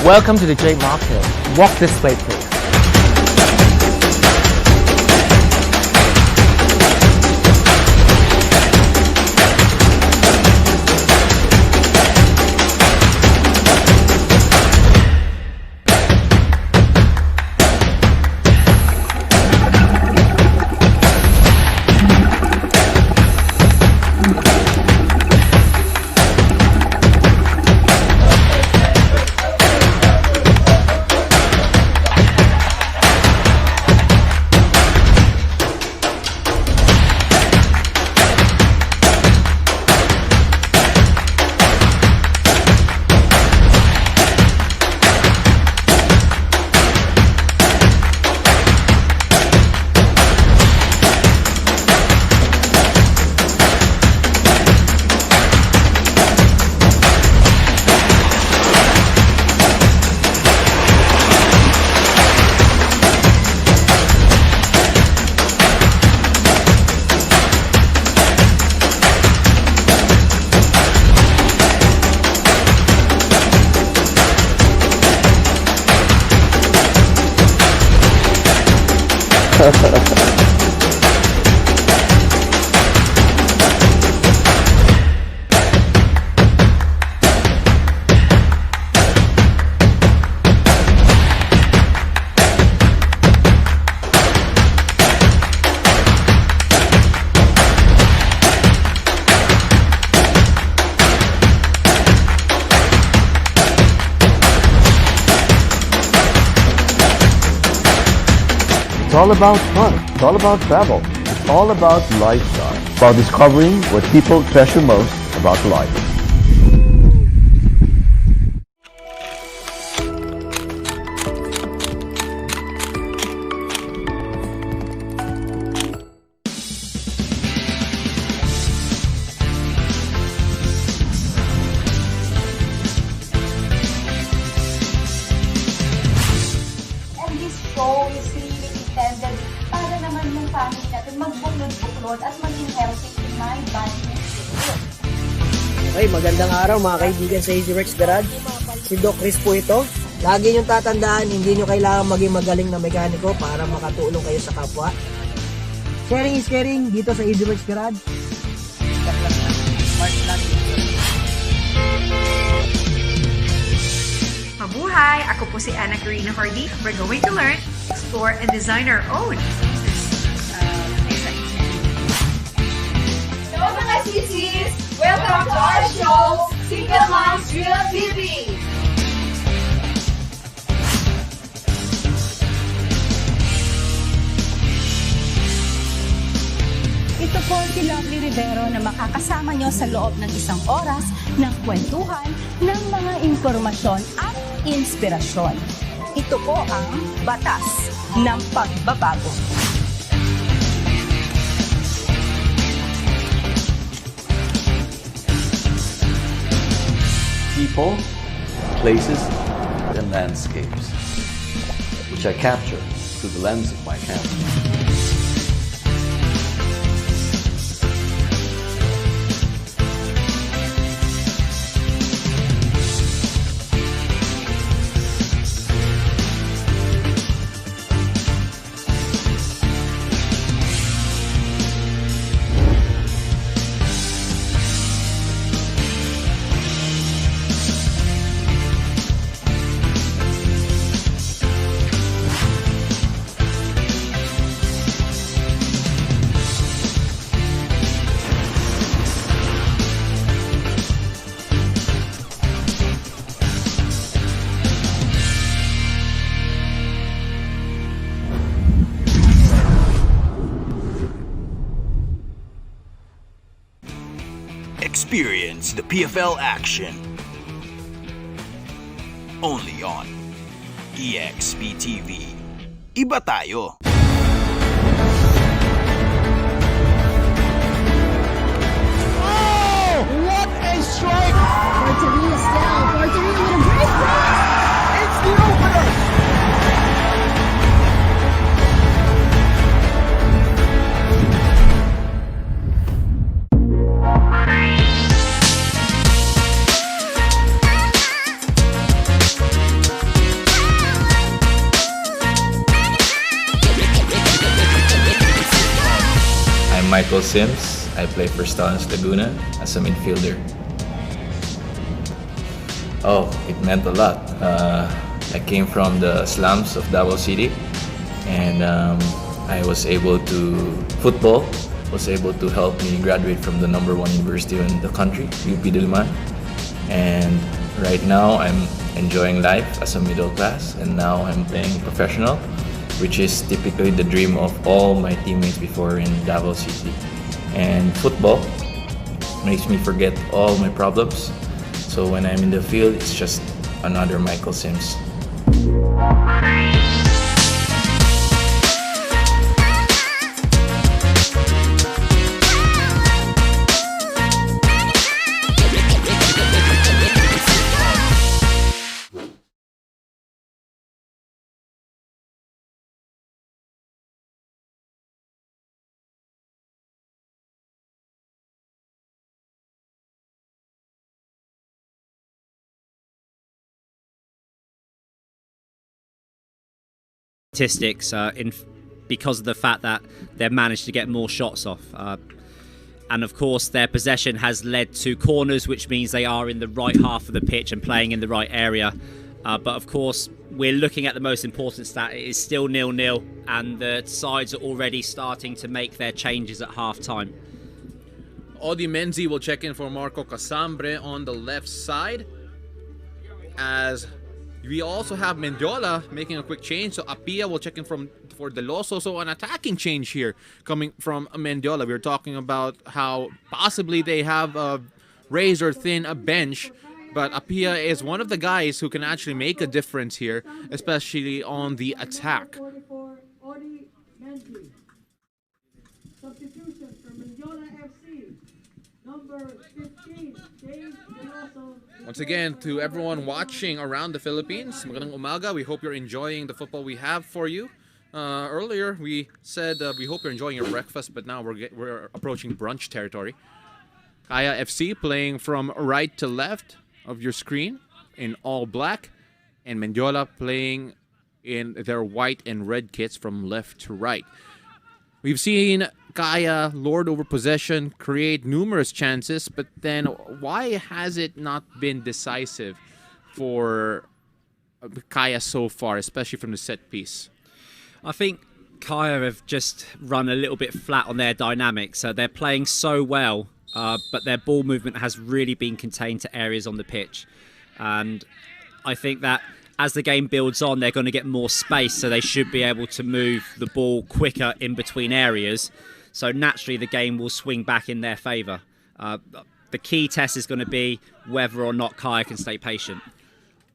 S5: Welcome to the Great Market. Walk this way, please. It's all about fun. It's all about travel. It's all about lifestyle. It's about discovering what people treasure most about life.
S9: And this show is really intended para naman yung family natin magbuklod-buklod at maging healthy in mind, body, and spirit.
S14: Okay, magandang araw mga kaibigan sa EasyWorks Garage. Si Doc Chris po ito. Lagi niyong tatandaan, hindi niyo kailangan maging magaling na mekaniko para makatulong kayo sa kapwa. Sharing is caring dito sa EasyWorks Garage.
S15: Mabuhay! Ako po si Anna Karina Hardy. We're going to learn, explore, and design our own.
S8: Hello mga sisis! Welcome to our show, Single Moms Real TV!
S16: Ito po si Lovely Rivero na makakasama nyo sa loob ng isang oras ng kwentuhan ng mga impormasyon at inspirasyon. Ito po ang Batas ng Pagbabago.
S17: People, places, and landscapes, which I capture through the lens of my camera.
S1: Experience the PFL action. Only on EXP-TV. Iba tayo.
S5: Oh! What a strike!
S6: Porteria still. Porteria with a great pass.
S5: It's the opener!
S18: Michael Sims. I play for Stans Laguna as a midfielder. Oh, it meant a lot. I came from the slums of Davao City, and football was able to help me graduate from the #1 university in the country, UP Diliman. And right now I'm enjoying life as a middle class, and now I'm playing professional, which is typically the dream of all my teammates before in Davao City. And football makes me forget all my problems. So when I'm in the field, it's just another Michael Sims.
S3: Statistics because of the fact that they've managed to get more shots off, and of course their possession has led to corners, which means they are in the right half of the pitch and playing in the right area. But of course we're looking at the most important stat. It is still 0-0, and the sides are already starting to make their changes at half time.
S2: Odi Menzi will check in for Marco Casambre on the left side, as we also have Mendiola making a quick change. So Apia will check in for for Deloso. So an attacking change here coming from Mendiola. We were talking about how possibly they have a razor-thin bench, but Apia is one of the guys who can actually make a difference here, especially on the attack.
S19: Substitution for Mendiola FC, number 15, Dave Deloso.
S2: Once again, to everyone watching around the Philippines, magandang umaga. We hope you're enjoying the football we have for you. Earlier, we said we hope you're enjoying your breakfast, but now we're approaching brunch territory. Kaya FC playing from right to left of your screen in all black, and Mendiola playing in their white and red kits from left to right. We've seen Kaya lord over possession, create numerous chances, but then why has it not been decisive for Kaya so far, especially from the set piece?
S3: I think Kaya have just run a little bit flat on their dynamics. So they're playing so well, but their ball movement has really been contained to areas on the pitch. And I think that as the game builds on, they're going to get more space, so they should be able to move the ball quicker in between areas. So naturally, the game will swing back in their favour. The key test is going to be whether or not Kaya can stay patient.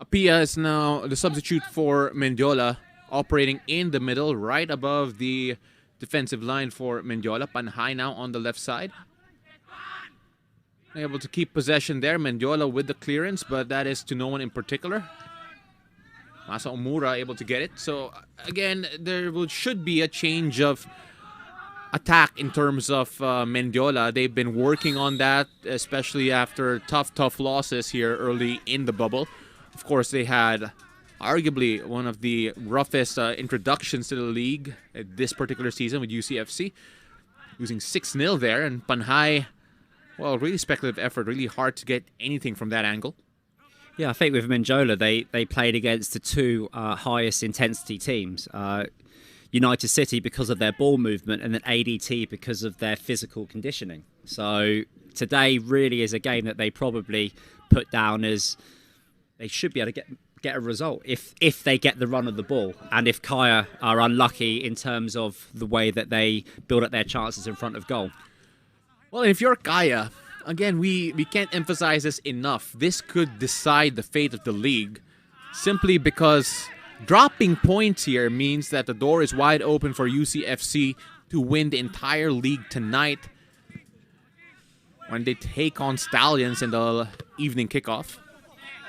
S2: Apia is now the substitute for Mendiola, operating in the middle, right above the defensive line for Mendiola. Panhay now on the left side. Able to keep possession there. Mendiola with the clearance, but that is to no one in particular. Masa Omura able to get it. So again, there should be a change of attack in terms of Mendiola. They've been working on that, especially after tough losses here early in the bubble. Of course, they had arguably one of the roughest introductions to the league this particular season with UCFC, losing 6-0 there. And Panhay, well, really speculative effort, really hard to get anything from that angle.
S3: Yeah, I think with Mendiola, they played against the two highest intensity teams. United City because of their ball movement, and then ADT because of their physical conditioning. So today really is a game that they probably put down as they should be able to get a result if they get the run of the ball, and if Kaya are unlucky in terms of the way that they build up their chances in front of goal.
S2: Well, if you're Kaya, again, we can't emphasize this enough. This could decide the fate of the league, simply because dropping points here means that the door is wide open for UCFC to win the entire league tonight when they take on Stallions in the evening kickoff.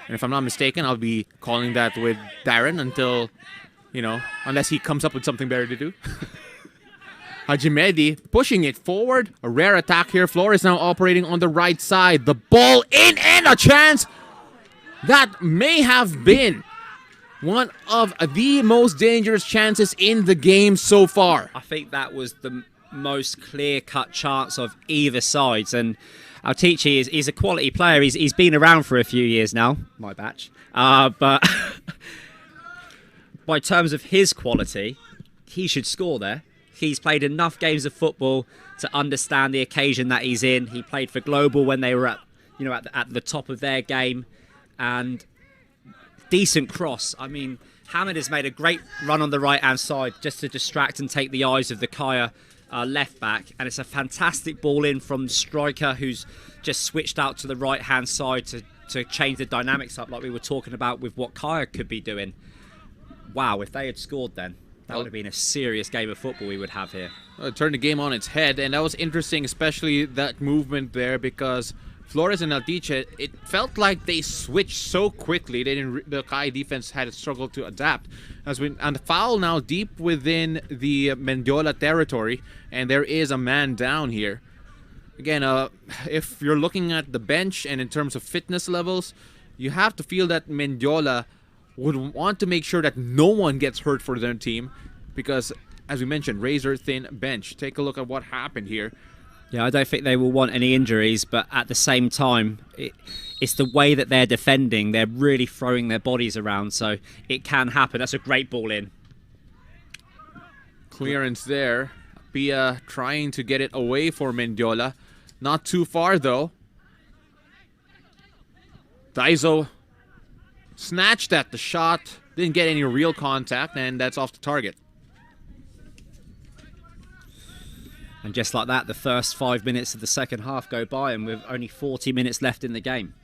S2: And if I'm not mistaken, I'll be calling that with Darren until, unless he comes up with something better to do. Haji Mehdi pushing it forward. A rare attack here. Flores now operating on the right side. The ball in and a chance. That may have been one of the most dangerous chances in the game so far.
S3: I think that was the most clear-cut chance of either sides. And Altici is a quality player. He's been around for a few years now, my batch. But by terms of his quality, he should score there. He's played enough games of football to understand the occasion that he's in. He played for Global when they were at the top of their game, and decent cross. I mean, Hamid has made a great run on the right-hand side just to distract and take the eyes of the Kaya left back, and it's a fantastic ball in from the striker who's just switched out to the right-hand side to change the dynamics up, like we were talking about with what Kaya could be doing. Wow, if they had scored then, that would have been a serious game of football we would have here.
S2: Turned the game on its head, and that was interesting, especially that movement there, because Flores and Altice, it felt like they switched so quickly. The Kai defense had struggled to adapt. And the foul now deep within the Mendiola territory, and there is a man down here. Again, if you're looking at the bench and in terms of fitness levels, you have to feel that Mendiola would want to make sure that no one gets hurt for their team, because, as we mentioned, razor-thin bench. Take a look at what happened here.
S3: Yeah, I don't think they will want any injuries, but at the same time, it's the way that they're defending. They're really throwing their bodies around, so it can happen. That's a great ball in.
S2: Clearance there. Pia trying to get it away for Mendiola. Not too far, though. Daiso snatched at the shot. Didn't get any real contact, and that's off the target.
S3: And just like that, the first 5 minutes of the second half go by, and with only 40 minutes left in the game.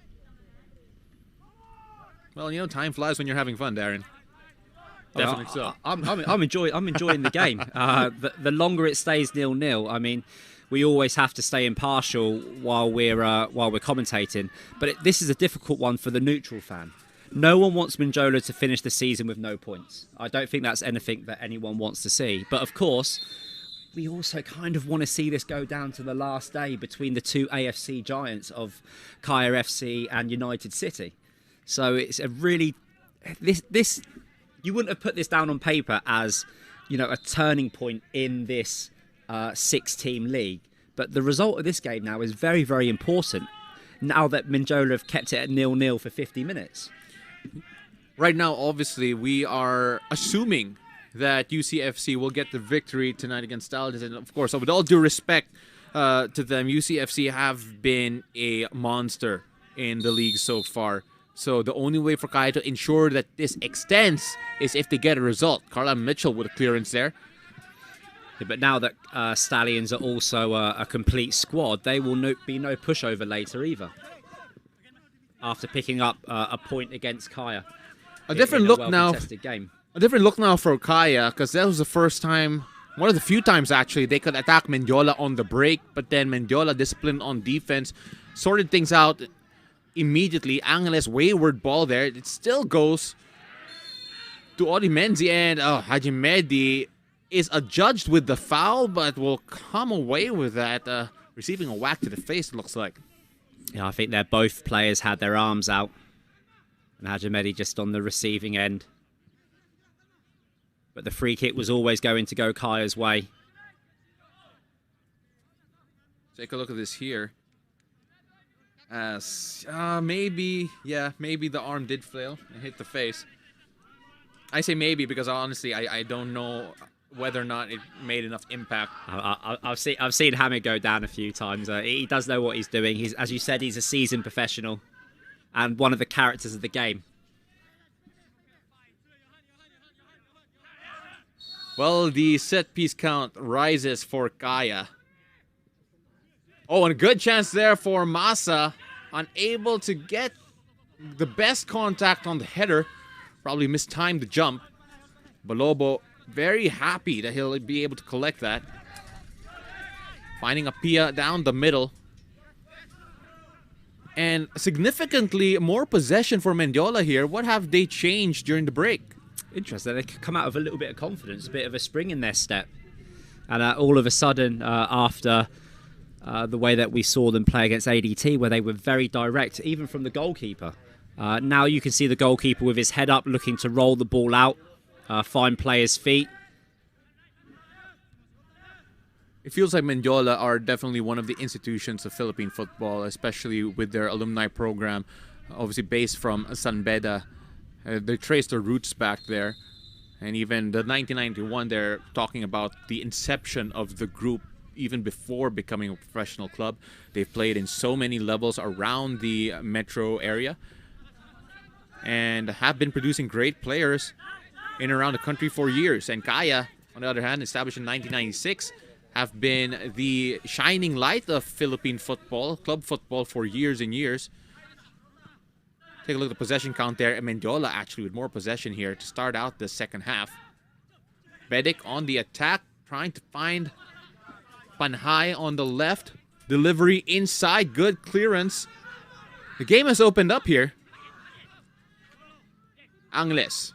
S2: Well, you know, time flies when you're having fun, Darren. Definitely so.
S3: I'm enjoying the game. The longer it stays 0-0, I mean, we always have to stay impartial while we're commentating. But this is a difficult one for the neutral fan. No one wants Mendiola to finish the season with no points. I don't think that's anything that anyone wants to see. But of course, we also kind of want to see this go down to the last day between the two AFC giants of Kaya FC and United City. So it's a really this you wouldn't have put this down on paper as, you know, a turning point in this 6-team league. But the result of this game now is very, very important now that Mendiola have kept it at 0-0 for 50 minutes.
S2: Right now, obviously, we are assuming that UCFC will get the victory tonight against Stallions. And of course, with all due respect to them, UCFC have been a monster in the league so far. So the only way for Kaya to ensure that this extends is if they get a result. Carla Mitchell with a clearance there.
S3: Yeah, but now that Stallions are also a complete squad, they will be no pushover later either. After picking up a point against Kaya.
S2: A different look now.
S3: Game.
S2: A different look now for Kaya, because that was the first time, one of the few times actually, they could attack Mendiola on the break, but then Mendiola, disciplined on defense, sorted things out immediately. Angeles wayward ball there. It still goes to Odi Menzi, and Haji Mehdi is adjudged with the foul, but will come away with that, receiving a whack to the face, it looks like.
S3: Yeah, I think they're both players had their arms out, and Haji Mehdi just on the receiving end. But the free kick was always going to go Kaya's way.
S2: Take a look at this here. As maybe the arm did flail and hit the face. I say maybe because honestly, I don't know whether or not it made enough impact.
S3: I've seen Hamid go down a few times. He does know what he's doing. He's, as you said, he's a seasoned professional and one of the characters of the game.
S2: Well, the set piece count rises for Kaya. Oh, and a good chance there for Masa. Unable to get the best contact on the header. Probably mistimed the jump. Balobo very happy that he'll be able to collect that. Finding a Pia down the middle. And significantly more possession for Mendiola here. What have they changed during the break?
S3: Interesting. They come out with a little bit of confidence, a bit of a spring in their step. And all of a sudden, after the way that we saw them play against ADT, where they were very direct, even from the goalkeeper. Now you can see the goalkeeper with his head up, looking to roll the ball out, find players' feet.
S2: It feels like Mendiola are definitely one of the institutions of Philippine football, especially with their alumni program, obviously based from San Beda. They trace their roots back there. And even the 1991, they're talking about the inception of the group even before becoming a professional club. They've played in so many levels around the metro area and have been producing great players in and around the country for years. And Kaya, on the other hand, established in 1996, have been the shining light of Philippine football, club football, for years and years. Take a look at the possession count there. And Mendiola actually with more possession here to start out the second half. Bedic on the attack, trying to find Panhay on the left. Delivery inside, good clearance. The game has opened up here. Angles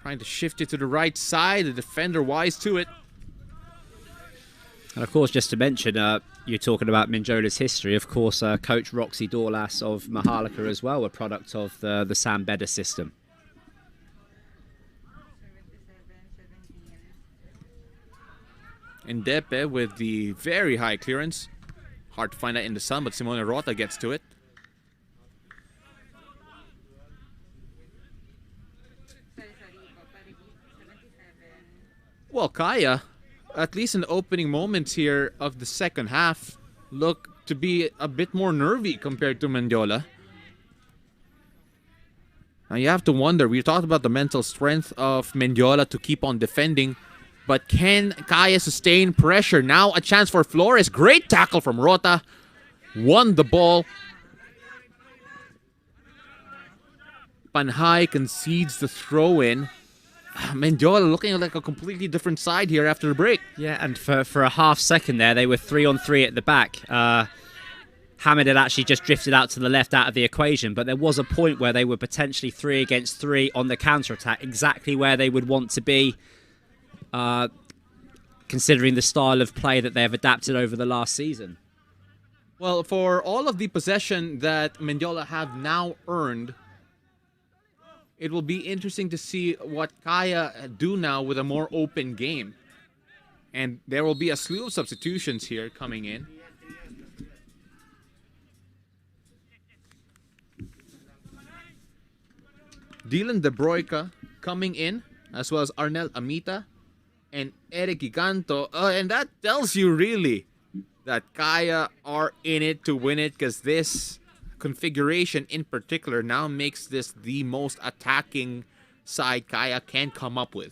S2: trying to shift it to the right side. The defender wise to it.
S3: And of course, just to mention, you're talking about Mendiola's history. Of course, Coach Roxy Dorlas of Maharlika as well, a product of the San Beda system.
S2: And Depe with the very high clearance. Hard to find that in the sun, but Simone Rota gets to it. Well, Kaya, at least in the opening moments here of the second half, look to be a bit more nervy compared to Mendiola. Now you have to wonder, we talked about the mental strength of Mendiola to keep on defending. But can Kaya sustain pressure? Now a chance for Flores. Great tackle from Rota. Won the ball. Panhay concedes the throw-in. Mendiola looking like a completely different side here after the break.
S3: Yeah, and for a half second there, they were 3-on-3 at the back. Hamid had actually just drifted out to the left out of the equation, but there was a point where they were potentially 3 against 3 on the counter-attack, exactly where they would want to be, considering the style of play that they've adapted over the last season.
S2: Well, for all of the possession that Mendiola have now earned, it will be interesting to see what Kaya do now with a more open game. And there will be a slew of substitutions here coming in. Dylan De Broica coming in, as well as Arnel Amita and Eric Giganto. And that tells you really that Kaya are in it to win it, because this configuration in particular now makes this the most attacking side Kaya can come up with.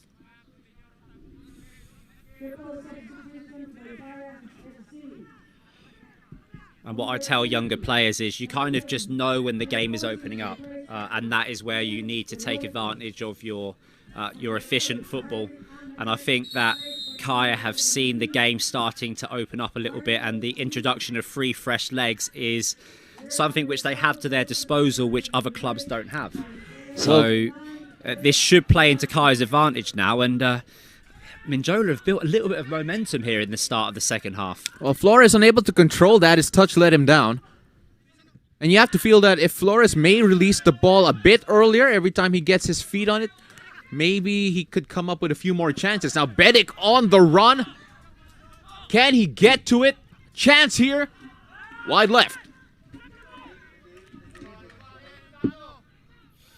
S3: And what I tell younger players is you kind of just know when the game is opening up, and that is where you need to take advantage of your efficient football. And I think that Kaya have seen the game starting to open up a little bit, and the introduction of 3 fresh legs is something which they have to their disposal, which other clubs don't have. So this should play into Kaya's advantage now, and Mendiola have built a little bit of momentum here in the start of the second half.
S2: Well, Flores unable to control that. His touch let him down. And you have to feel that if Flores may release the ball a bit earlier, every time he gets his feet on it, maybe he could come up with a few more chances. Now, Bedic on the run. Can he get to it? Chance here. Wide left.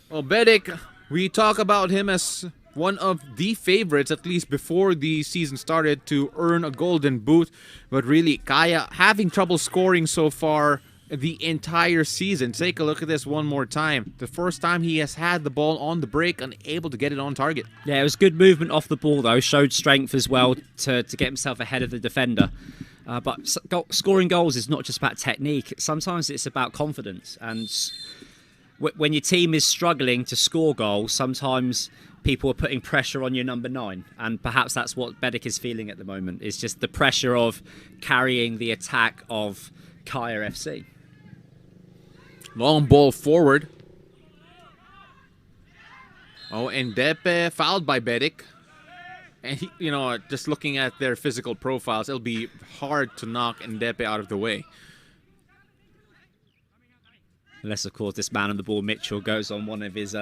S2: Well, Bedic, we talk about him as one of the favorites, at least before the season started, to earn a golden boot. But really, Kaya having trouble scoring so far the entire season. Take a look at this one more time. The first time he has had the ball on the break, unable to get it on target.
S3: Yeah, it was good movement off the ball, though. Showed strength as well to get himself ahead of the defender. But scoring goals is not just about technique. Sometimes it's about confidence. And when your team is struggling to score goals, sometimes people are putting pressure on your number 9. And perhaps that's what Bedic is feeling at the moment. It's just the pressure of carrying the attack of Kaya FC.
S2: Long ball forward. Oh, and Depe fouled by Bedic. And, just looking at their physical profiles, it'll be hard to knock Ndepe out of the way.
S3: Unless, of course, this man on the ball, Mitchell, goes on one of his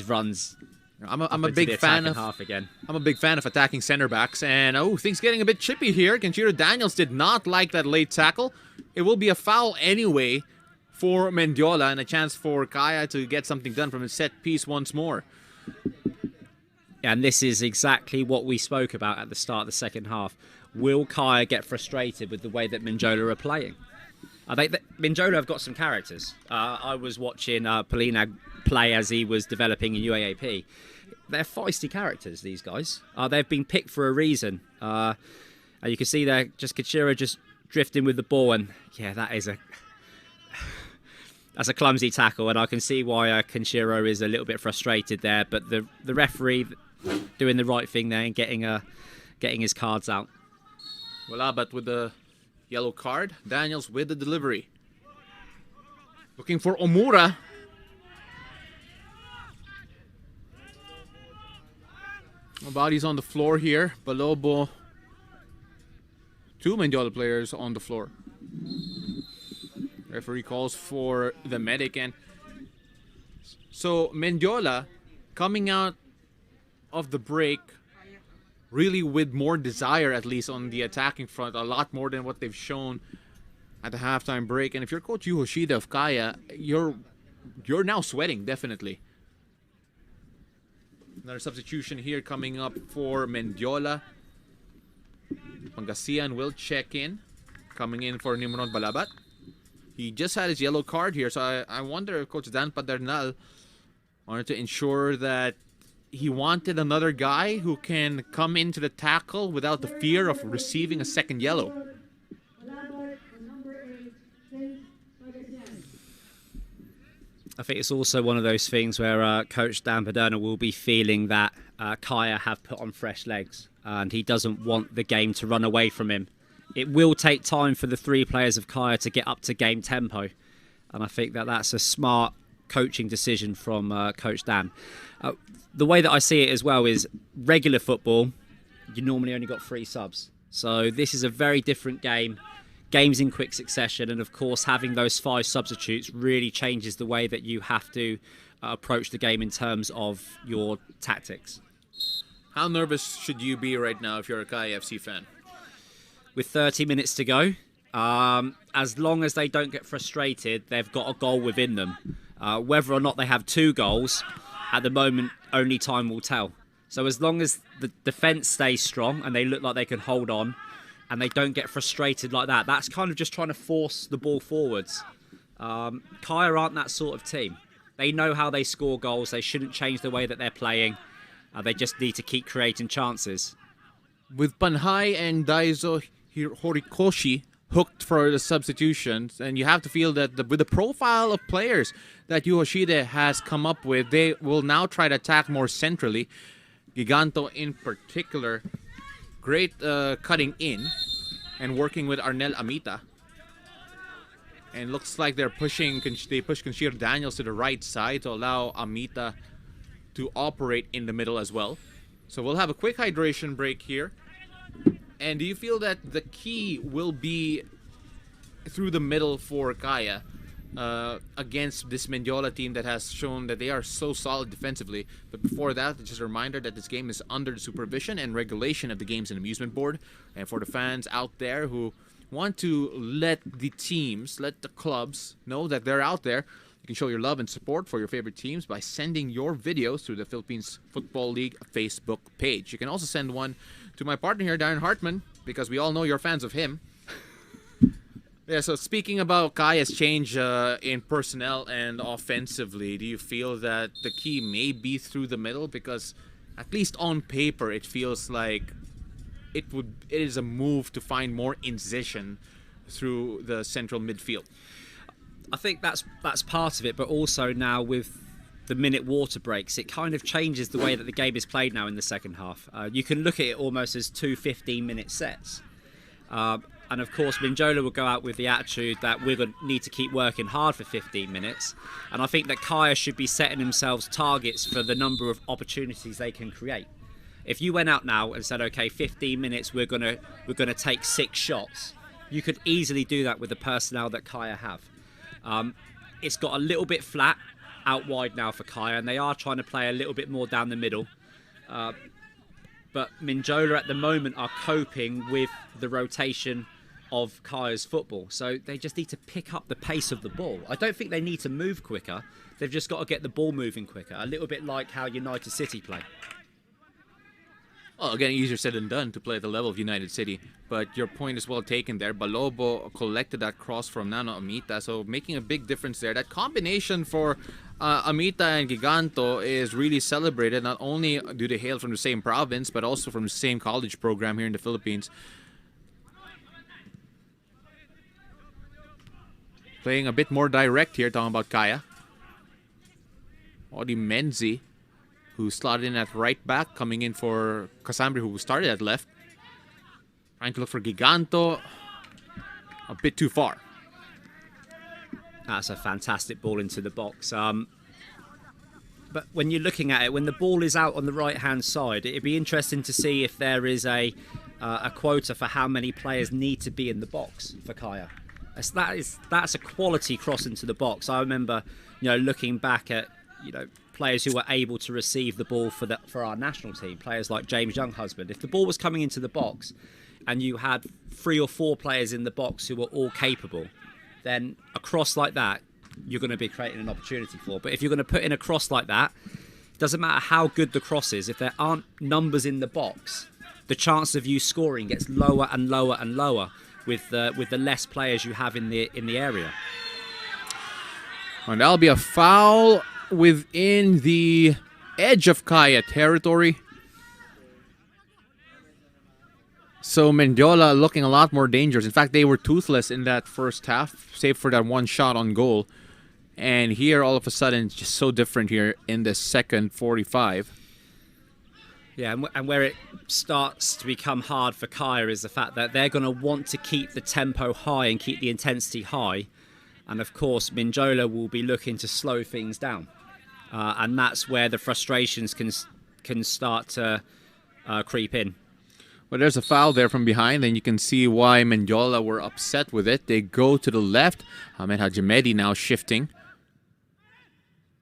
S3: runs.
S2: I'm a big fan of
S3: half again.
S2: I'm a big fan of attacking center backs, and things getting a bit chippy here. Kenshiro Daniels did not like that late tackle. It will be a foul anyway for Mendiola, and a chance for Kaya to get something done from a set piece once more.
S3: And this is exactly what we spoke about at the start of the second half. Will Kaya get frustrated with the way that Mendiola are playing? I think that Mendiola have got some characters. I was watching Polina play as he was developing in UAAP. They're feisty characters, these guys. They've been picked for a reason. You can see there, just Kenshiro just drifting with the ball, and yeah, that's a clumsy tackle, and I can see why Kenshiro is a little bit frustrated there. But the referee doing the right thing there and getting his cards out.
S2: Voila, but with the yellow card, Daniels with the delivery. Looking for Omura. Bodies on the floor here. Balobo. 2 Mendiola players on the floor. Referee calls for the medic. And so Mendiola coming out of the break really with more desire, at least on the attacking front, a lot more than what they've shown at the halftime break. And if you're Coach Yu Hoshida of Kaya, you're now sweating, definitely. Another substitution here coming up for Mendiola. Pangasinan will check in. Coming in for Nimrod Balabat. He just had his yellow card here, so I wonder if Coach Dan Padernal wanted to ensure that he wanted another guy who can come into the tackle without the fear of receiving a second yellow.
S3: I think it's also one of those things where Coach Dan Paderna will be feeling that Kaya have put on fresh legs and he doesn't want the game to run away from him. It will take time for the three players of Kaya to get up to game tempo, and I think that that's a smart coaching decision from Coach Dan. The way that I see it as well is regular football, you normally only got 3 subs. So this is a very different game. Games in quick succession, and of course having those 5 substitutes really changes the way that you have to approach the game in terms of your tactics.
S2: How nervous should you be right now if you're a Kaya FC fan?
S3: With 30 minutes to go, as long as they don't get frustrated, they've got a goal within them. Whether or not they have 2 goals, at the moment, only time will tell. So as long as the defence stays strong and they look like they can hold on and they don't get frustrated like that, that's kind of just trying to force the ball forwards. Kaya aren't that sort of team. They know how they score goals. They shouldn't change the way that they're playing. They just need to keep creating chances.
S2: With Panhay and Daiso Horikoshi hooked for the substitutions, and you have to feel that with the profile of players that Yu Hoshide has come up with, they will now try to attack more centrally. Giganto in particular, great cutting in and working with Arnel Amita. And looks like they push Conchir Daniels to the right side to allow Amita to operate in the middle as well. So we'll have a quick hydration break here. And do you feel that the key will be through the middle for Kaya against this Mendiola team that has shown that they are so solid defensively? But before that, just a reminder that this game is under the supervision and regulation of the Games and Amusement Board. And for the fans out there who want to let the teams, let the clubs know that they're out there, you can show your love and support for your favorite teams by sending your videos through the Philippines Football League Facebook page. You can also send one to my partner here, Darren Hartman, because we all know you're fans of him. Yeah, so speaking about Kaya's change in personnel and offensively, do you feel that the key may be through the middle? Because at least on paper, it feels like it is a move to find more incision through the central midfield.
S3: I think that's part of it, but also now with the minute water breaks, it kind of changes the way that the game is played now in the second half. You can look at it almost as 2 15-minute sets. And of course, Mendiola will go out with the attitude that we're going to need to keep working hard for 15 minutes. And I think that Kaya should be setting themselves targets for the number of opportunities they can create. If you went out now and said, okay, 15 minutes, we're gonna take 6 shots, you could easily do that with the personnel that Kaya have. It's got a little bit flat out wide now for Kaya, and they are trying to play a little bit more down the middle. But Mendiola at the moment are coping with the rotation of Kaya's football. So they just need to pick up the pace of the ball. I don't think they need to move quicker. They've just got to get the ball moving quicker. A little bit like how United City play.
S2: Well, again, easier said than done to play at the level of United City. But your point is well taken there. Balobo collected that cross from Nano Amita, so making a big difference there. That combination for Amita and Giganto is really celebrated. Not only do they hail from the same province, but also from the same college program here in the Philippines. Playing a bit more direct here, talking about Kaya. Odi Menzi, who slotted in at right back, coming in for Casambri, who started at left. Trying to look for Giganto. A bit too far.
S3: That's a fantastic ball into the box. But when you're looking at it, when the ball is out on the right-hand side, it'd be interesting to see if there is a quota for how many players need to be in the box for Kaya. That's a quality cross into the box. I remember, looking back at, players who were able to receive the ball for our national team, players like James Younghusband. If the ball was coming into the box and you had 3 or 4 players in the box who were all capable, then a cross like that, you're going to be creating an opportunity for. But if you're going to put in a cross like that, it doesn't matter how good the cross is. If there aren't numbers in the box, the chance of you scoring gets lower and lower and lower with the less players you have in the area.
S2: And that'll be a foul within the edge of Kaya territory. So Mendiola looking a lot more dangerous. In fact, they were toothless in that first half, save for that one shot on goal. And here, all of a sudden, it's just so different here in the second 45.
S3: Yeah, and where it starts to become hard for Kaya is the fact that they're going to want to keep the tempo high and keep the intensity high. And of course, Mendiola will be looking to slow things down. And that's where the frustrations can start to creep in.
S2: Well, there's a foul there from behind, and you can see why Mendiola were upset with it. They go to the left. Hamed Hajimedi now shifting.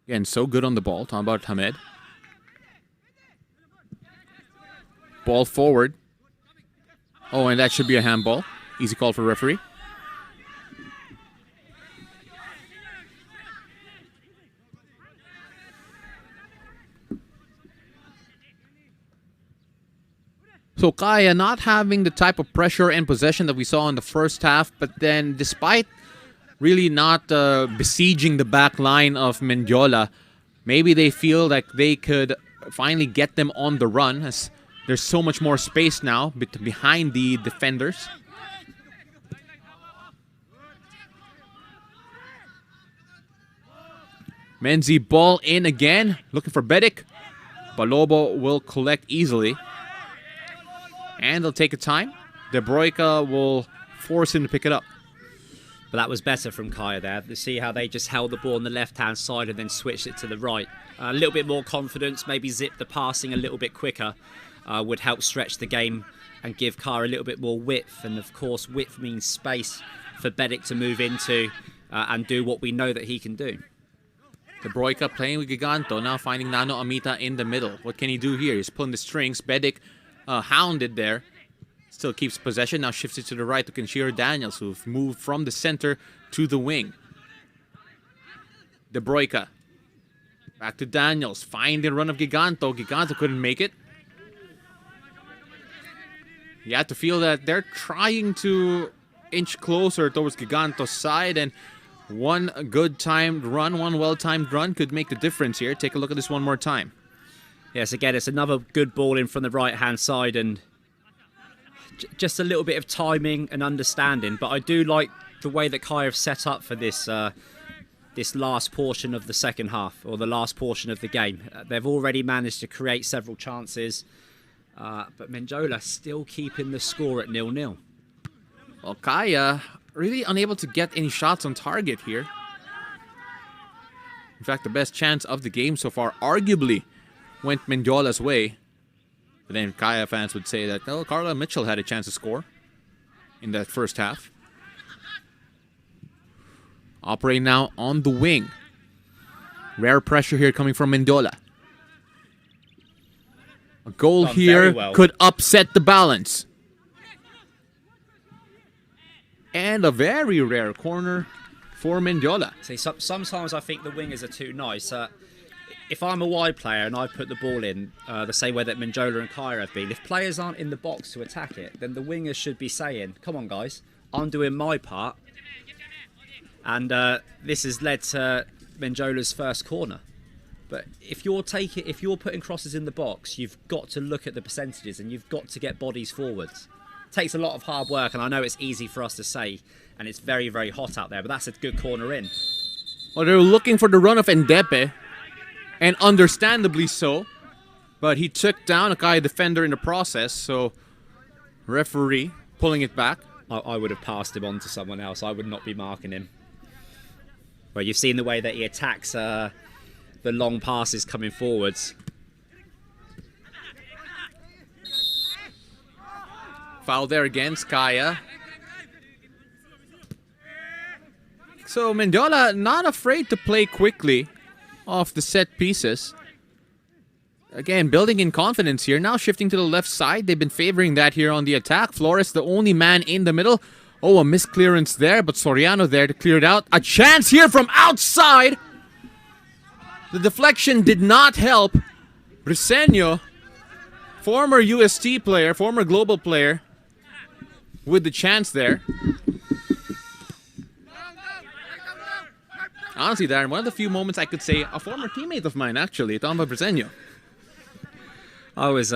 S2: Again, so good on the ball. Talking about Hamed. Ball forward. Oh, and that should be a handball. Easy call for referee. So Kaya not having the type of pressure and possession that we saw in the first half, but then despite really not besieging the back line of Mendiola, maybe they feel like they could finally get them on the run as there's so much more space now behind the defenders. Menzi ball in again, looking for Bedic. Balobo will collect easily. And they'll take a time. De Broica will force him to pick it up.
S3: But that was better from Kaya there. You see how they just held the ball on the left-hand side and then switched it to the right. A little bit more confidence, maybe zip the passing a little bit quicker would help stretch the game and give Kaya a little bit more width. And of course, width means space for Bedic to move into and do what we know that he can do.
S2: De Broica playing with Giganto, now finding Nano Amita in the middle. What can he do here? He's pulling the strings. Bedic hounded there. Still keeps possession. Now shifts it to the right to Kenshiro Daniels, who've moved from the center to the wing. De Broica. Back to Daniels. Find the run of Giganto. Giganto couldn't make it. You have to feel that they're trying to inch closer towards Giganto's side, and one good timed run, one well-timed run could make the difference here. Take a look at this one more time.
S3: Yes, again, it's another good ball in from the right-hand side, and just a little bit of timing and understanding. But I do like the way that Kaya have set up for this this last portion of the second half, or the last portion of the game. They've already managed to create several chances, but Mendiola still keeping the score at 0-0.
S2: Well, Kaya really unable to get any shots on target here. In fact, the best chance of the game so far, arguably, went Mendiola's way. But then Kaya fans would say that, oh, Carla Mitchell had a chance to score in that first half. Operating now on the wing. Rare pressure here coming from Mendiola. A goal here could upset the balance. And a very rare corner for Mendiola.
S3: See, sometimes I think the wingers are too nice. If I'm a wide player and I put the ball in the same way that Mendiola and Kaya have been, if players aren't in the box to attack it, then the wingers should be saying, come on guys, I'm doing my part. And this has led to Mendiola's first corner. But if you're putting crosses in the box, you've got to look at the percentages and you've got to get bodies forwards. It takes a lot of hard work, and I know it's easy for us to say, and it's very, very hot out there, but that's a good corner in.
S2: Well, they're looking for the run of Endepe. And understandably so. But he took down a Kaya defender in the process. So, referee pulling it back.
S3: I would have passed him on to someone else. I would not be marking him. Well, you've seen the way that he attacks the long passes coming forwards.
S2: Foul there against Kaya. So, Mendiola not afraid to play quickly off the set pieces. Again, building in confidence here. Now shifting to the left side. They've been favoring that here on the attack. Flores, the only man in the middle. Oh, a misclearance there, but Soriano there to clear it out. A chance here from outside. The deflection did not help. Briseño, former UST player, former global player, with the chance there. Honestly, Darren, one of the few moments I could say a former teammate of mine, actually, Tomba Bresenio.
S3: I was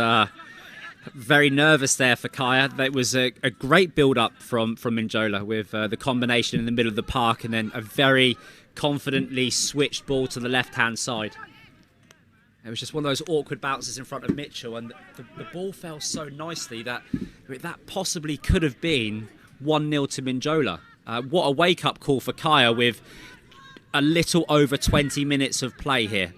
S3: very nervous there for Kaya. That was a great build-up from Mendiola with the combination in the middle of the park and then a very confidently switched ball to the left-hand side. It was just one of those awkward bounces in front of Mitchell, and the ball fell so nicely that possibly could have been 1-0 to Mendiola. What a wake-up call for Kaya with a little over 20 minutes of play here.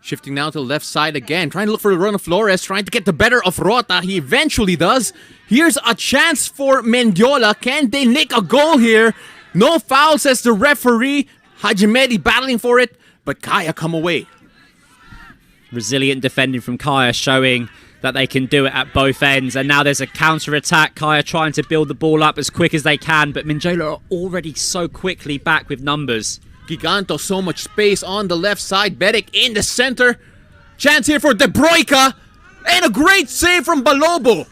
S2: Shifting now to the left side again, trying to look for the run of Flores, trying to get the better of Rota. He eventually does. Here's a chance for Mendiola. Can they nick a goal here? No foul, says the referee. Hajimedi battling for it, but Kaya come away.
S3: Resilient defending from Kaya, showing that they can do it at both ends. And now there's a counter-attack. Kaya trying to build the ball up as quick as they can, but Mendiola are already so quickly back with numbers.
S2: Giganto, so much space on the left side. Bedic in the center. Chance here for De Broica. And a great save from Balobo.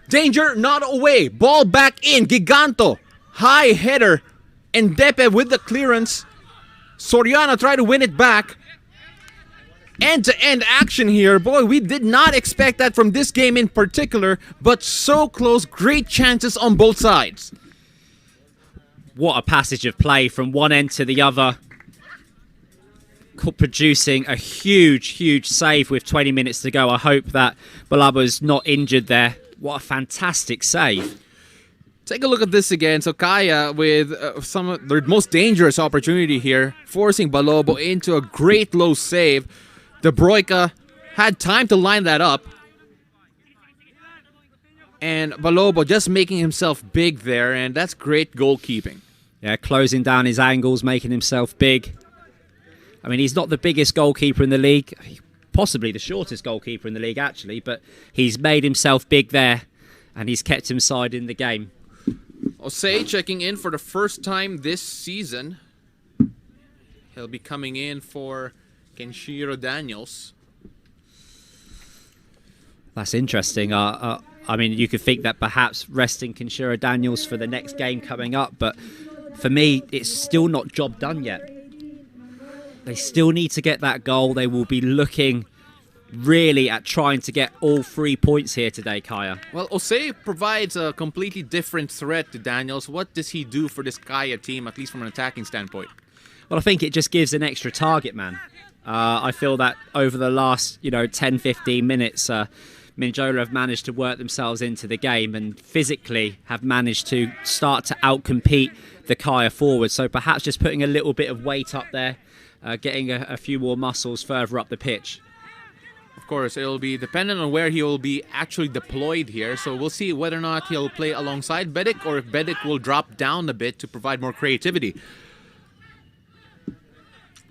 S2: Danger not away. Ball back in. Giganto. High header. And Depe with the clearance. Soriano tried to win it back. End-to-end action here. Boy, we did not expect that from this game in particular, but so close. Great chances on both sides.
S3: What a passage of play from one end to the other. Producing a huge save with 20 minutes to go. I hope that Balabo's not injured there. What a fantastic save.
S2: Take a look at this again. So Kaya with some of their most dangerous opportunity here, forcing Balobo into a great low save. De Broica had time to line that up. And Balobo just making himself big there, and that's great goalkeeping.
S3: Yeah, closing down his angles, making himself big. I mean, he's not the biggest goalkeeper in the league, possibly the shortest goalkeeper in the league, actually, but he's made himself big there, and he's kept him side in the game.
S2: Osei checking in for the first time this season. He'll be coming in for Kenshiro Daniels.
S3: That's interesting. I mean, you could think that perhaps resting Kenshiro Daniels for the next game coming up, but for me, it's still not job done yet. They still need to get that goal. They will be looking really at trying to get all 3 points here today, Kaya.
S2: Well, Osei provides a completely different threat to Daniels. What does he do for this Kaya team, at least from an attacking standpoint?
S3: Well, I think it just gives an extra target, man. I feel that over the last, 10, 15 minutes, Mendiola have managed to work themselves into the game and physically have managed to start to outcompete the Kaya forward. So perhaps just putting a little bit of weight up there, getting a few more muscles further up the pitch.
S2: Of course, it'll be dependent on where he will be actually deployed here. So we'll see whether or not he'll play alongside Bedic or if Bedic will drop down a bit to provide more creativity.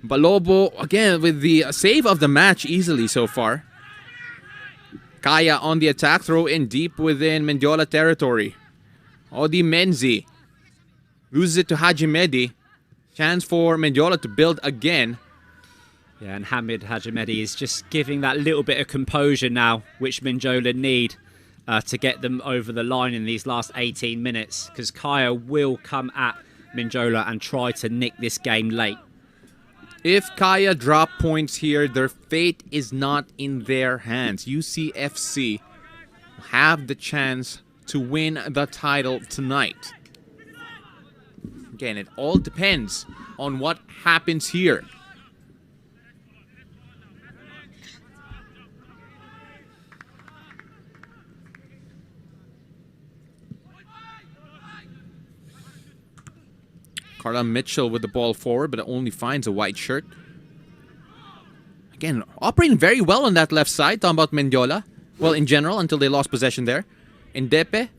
S2: Balobo, again, with the save of the match easily so far. Kaya on the attack, throw in deep within Mendiola territory. Odi Menzi loses it to Hajimedi. Chance for Mendiola to build again.
S3: Yeah, and Hamid Hajimedi is just giving that little bit of composure now, which Mendiola need to get them over the line in these last 18 minutes, because Kaya will come at Mendiola and try to nick this game late.
S2: If Kaya drop points here, their fate is not in their hands. UCFC have the chance to win the title tonight. Again, it all depends on what happens here. Carla Mitchell with the ball forward, but it only finds a white shirt. Again, operating very well on that left side. Talking about Mendiola. Well, in general, until they lost possession there. Ndepe,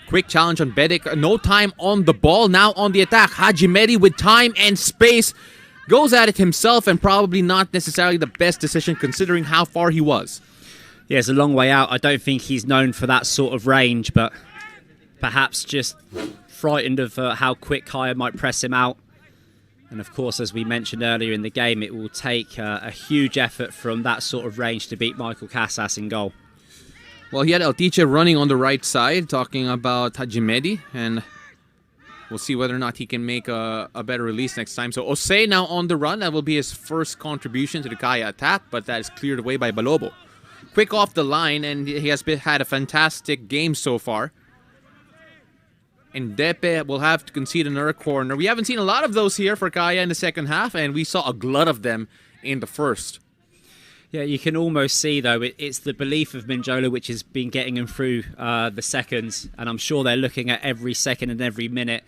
S2: quick challenge on Bedic. No time on the ball. Now on the attack. Hajimedi with time and space. Goes at it himself, and probably not necessarily the best decision considering how far he was.
S3: Yeah, it's a long way out. I don't think he's known for that sort of range, but perhaps just frightened of how quick Kaya might press him out. And of course, as we mentioned earlier in the game, it will take a huge effort from that sort of range to beat Michael Casas in goal.
S2: Well, he had Eltiche running on the right side, talking about Hajimedi, and We'll see whether or not he can make a better release next time. So Osei now on the run. That will be his first contribution to the Kaya attack, but that is cleared away by Balobo. Quick off the line, and he has had a fantastic game so far. And Depe will have to concede another corner. We haven't seen a lot of those here for Kaya in the second half, and we saw a glut of them in the first.
S3: Yeah, you can almost see, though, it's the belief of Mendiola which has been getting them through the seconds. And I'm sure they're looking at every second and every minute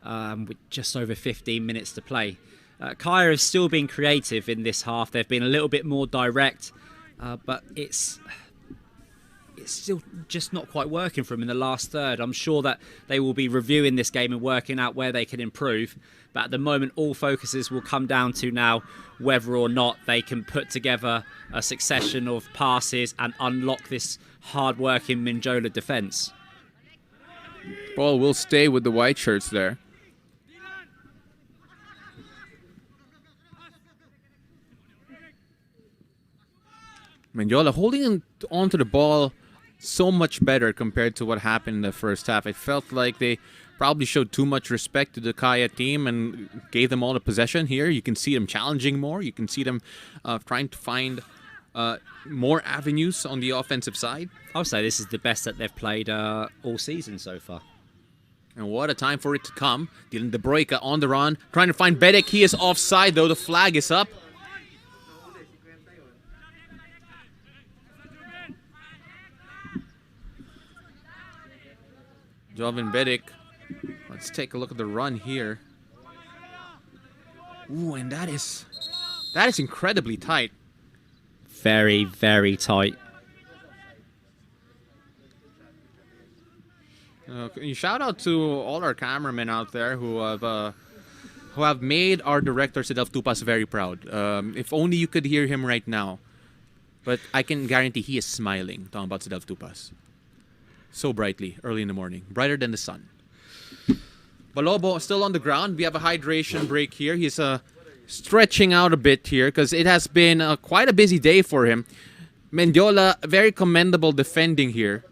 S3: with just over 15 minutes to play. Kaya has still been creative in this half. They've been a little bit more direct, but it's still just not quite working for them in the last third. I'm sure that they will be reviewing this game and working out where they can improve. But at the moment, all focuses will come down to now whether or not they can put together a succession of passes and unlock this hard-working Mendiola defence.
S2: Ball will stay with the white shirts there. Mendiola holding onto the ball so much better compared to what happened in the first half. It felt like they probably showed too much respect to the Kaya team and gave them all the possession here. You can see them challenging more. You can see them trying to find more avenues on the offensive side.
S3: I'll say this is the best that they've played all season so far.
S2: And what a time for it to come. Dylan De Broica on the run, trying to find Bedek. He is offside, though. The flag is up. Jovan Bedek. Let's take a look at the run here. Ooh, and that is incredibly tight.
S3: Very, very tight.
S2: Shout out to all our cameramen out there who have made our director Sidel Tupas very proud. If only you could hear him right now. But I can guarantee he is smiling talking about Sidel Tupas. So brightly, early in the morning. Brighter than the sun. Balobo still on the ground. We have a hydration break here. He's stretching out a bit here because it has been quite a busy day for him. Mendiola, very commendable defending here.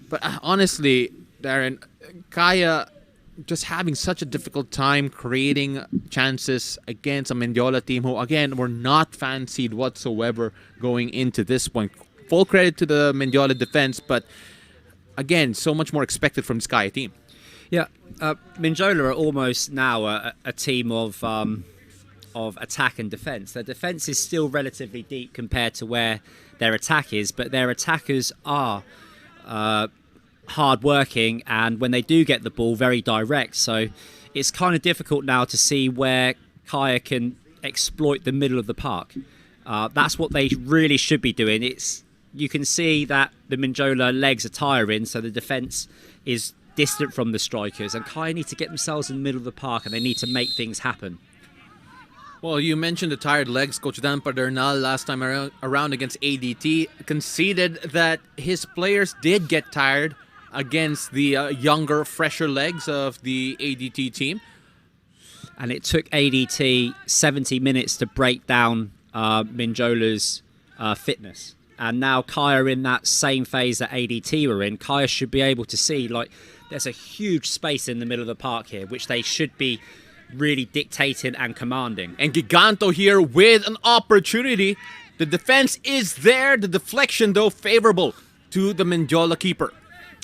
S2: But honestly, Darren, Kaya just having such a difficult time creating chances against a Mendiola team who, again, were not fancied whatsoever going into this point. Full credit to the Mendiola defense, but again, so much more expected from this Kaya team.
S3: Yeah, Mendiola are almost now a team of attack and defence. Their defence is still relatively deep compared to where their attack is, but their attackers are hard-working, and when they do get the ball, very direct. So it's kind of difficult now to see where Kaya can exploit the middle of the park. That's what they really should be doing. You can see that the Mendiola legs are tiring, so the defence is distant from the strikers, and Kaya need to get themselves in the middle of the park, and they need to make things happen.
S2: Well, you mentioned the tired legs. Coach Dan Padernal last time around against ADT conceded that his players did get tired against the younger, fresher legs of the ADT team.
S3: And it took ADT 70 minutes to break down Mendiola's fitness. And now Kaya are in that same phase that ADT were in. Kaya should be able to see, like, there's a huge space in the middle of the park here, which they should be really dictating and commanding.
S2: And Giganto here with an opportunity. The defense is there. The deflection, though, favorable to the Mendiola keeper.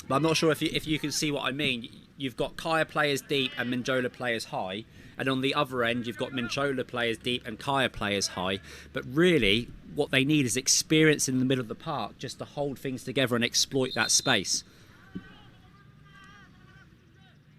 S3: But I'm not sure if you can see what I mean. You've got Kaya players deep and Mendiola players high. And on the other end, you've got Mendiola players deep and Kaya players high. But really, what they need is experience in the middle of the park just to hold things together and exploit that space.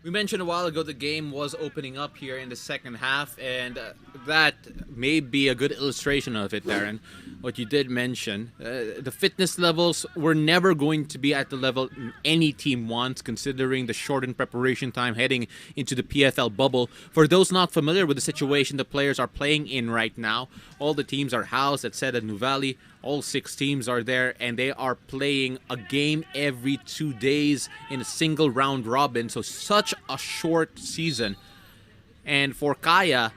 S2: We mentioned a while ago the game was opening up here in the second half, and that may be a good illustration of it, Darren. What you did mention, the fitness levels were never going to be at the level any team wants, considering the shortened preparation time heading into the PFL bubble. For those not familiar with the situation the players are playing in right now, all the teams are housed at Seda Nuvali. All 6 teams are there, and they are playing a game every 2 days in a single round robin. So such a short season. And for Kaya,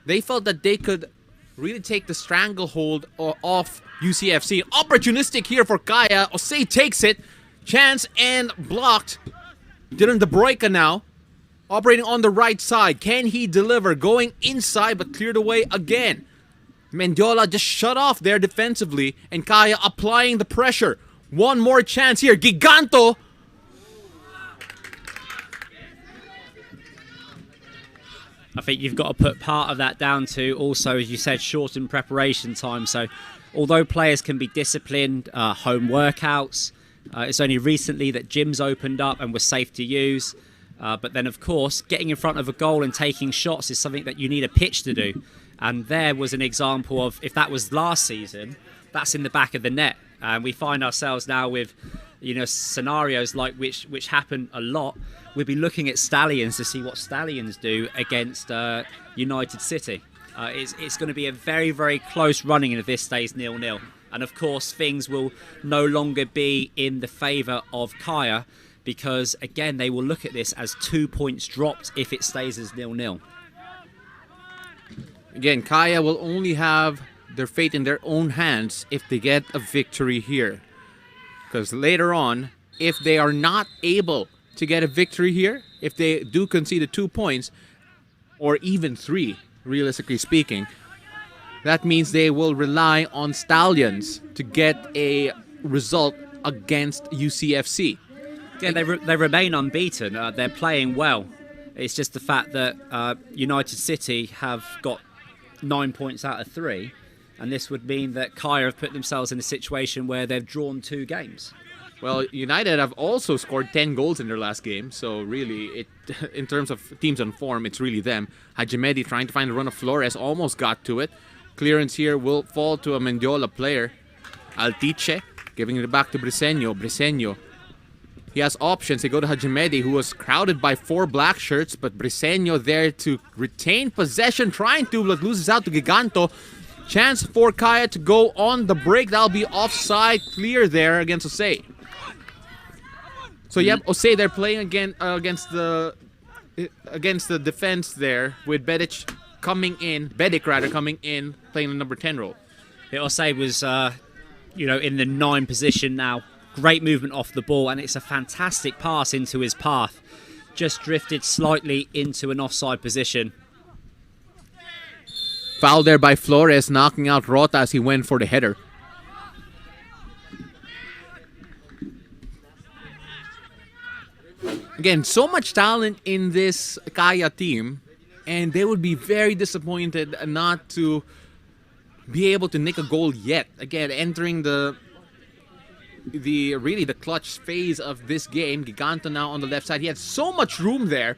S2: they felt that they could really take the stranglehold off UCFC. Opportunistic here for Kaya. Osei takes it. Chance and blocked. Dylan De Broica now, operating on the right side. Can he deliver? Going inside, but cleared away again. Mendiola just shut off there defensively, and Kaya applying the pressure. One more chance here. Giganto.
S3: I think you've got to put part of that down to also, as you said, shortened preparation time. So although players can be disciplined, home workouts, it's only recently that gyms opened up and were safe to use. But then, of course, getting in front of a goal and taking shots is something that you need a pitch to do. And there was an example of, if that was last season, that's in the back of the net. And we find ourselves now with, scenarios like which happen a lot. We'll be looking at Stallions to see what Stallions do against United City. It's going to be a very, very close running if this stays 0-0. And of course, things will no longer be in the favour of Kaya, because again, they will look at this as 2 points dropped if it stays as 0-0.
S2: Again, Kaya will only have their fate in their own hands if they get a victory here. Because later on, if they are not able to get a victory here, if they do concede the 2 points, or even 3, realistically speaking, that means they will rely on Stallions to get a result against UCFC.
S3: Yeah, they remain unbeaten. They're playing well. It's just the fact that United City have got 9 points out of 3, and this would mean that Kaya have put themselves in a situation where they've drawn 2 games.
S2: Well, United have also scored 10 goals in their last game, so really, in terms of teams on form, it's really them. Hajimedi trying to find a run of Flores, almost got to it. Clearance here will fall to a Mendiola player. Altice giving it back to Briseño. He has options. They go to Hajimedi, who was crowded by 4 black shirts, but Briseño there to retain possession, trying to, but loses out to Giganto. Chance for Kaya to go on the break. That'll be offside clear there against Osei. So yep, Osei, they're playing again against the defense there with Bedic coming in, playing the number 10 role.
S3: Yeah, Osei was, in the 9 position now. Great movement off the ball, and it's a fantastic pass into his path. Just drifted slightly into an offside position.
S2: Foul there by Flores, knocking out Rota as he went for the header. Again, so much talent in this Kaya team, and they would be very disappointed not to be able to nick a goal yet. Again, entering the clutch phase of this game. Giganto now on the left side. He had so much room there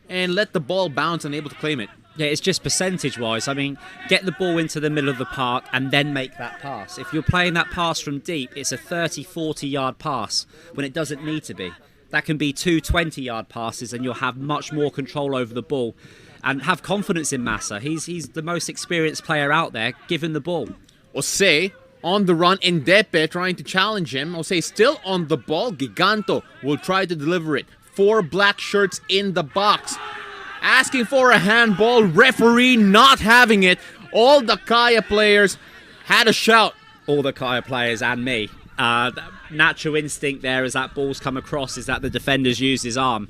S2: and let the ball bounce and able to claim it.
S3: Yeah, it's just percentage-wise. I mean, get the ball into the middle of the park and then make that pass. If you're playing that pass from deep, it's a 30, 40-yard pass when it doesn't need to be. That can be 2 20-yard passes, and you'll have much more control over the ball. And have confidence in Massa. He's the most experienced player out there. Give him the ball.
S2: Osei on the run. Indepe trying to challenge him. Osei still on the ball. Giganto will try to deliver it. 4 black shirts in the box. Asking for a handball. Referee not having it. All the Kaya players had a shout.
S3: All the Kaya players and me. Natural instinct there as that ball's come across is that the defenders used his arm.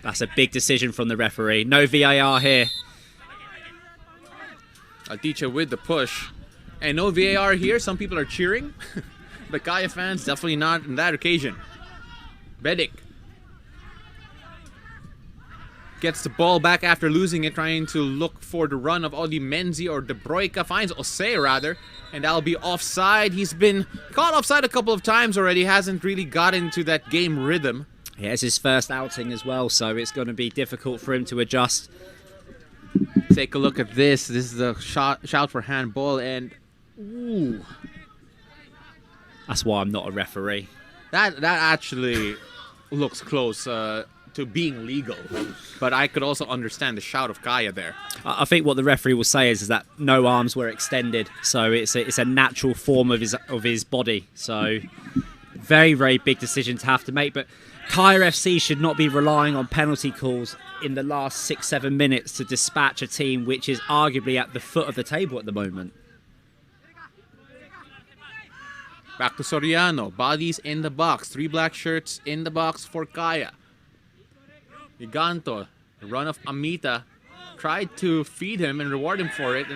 S3: That's a big decision from the referee. No VAR here.
S2: Altice with the push. And no VAR here. Some people are cheering. But Kaya fans, definitely not on that occasion. Bedic gets the ball back after losing it, trying to look for the run of Oli Menzi or De Broica. Finds Osei rather, and that'll be offside. He's been caught offside a couple of times already. Hasn't really got into that game rhythm.
S3: Yeah, it's his first outing as well, so it's going to be difficult for him to adjust.
S2: Take a look at this. This is a shout for handball, and ooh.
S3: That's why I'm not a referee.
S2: That actually looks close to being legal, but I could also understand the shout of Kaya there.
S3: I think what the referee will say is that no arms were extended, so it's a natural form of his body. So very, very big decision to have to make, but Kaya FC should not be relying on penalty calls in the last 6-7 minutes to dispatch a team which is arguably at the foot of the table at the moment.
S2: Back to Soriano. Bodies in the box. 3 black shirts in the box for Kaya. Giganto. The run of Amita. Tried to feed him and reward him for it.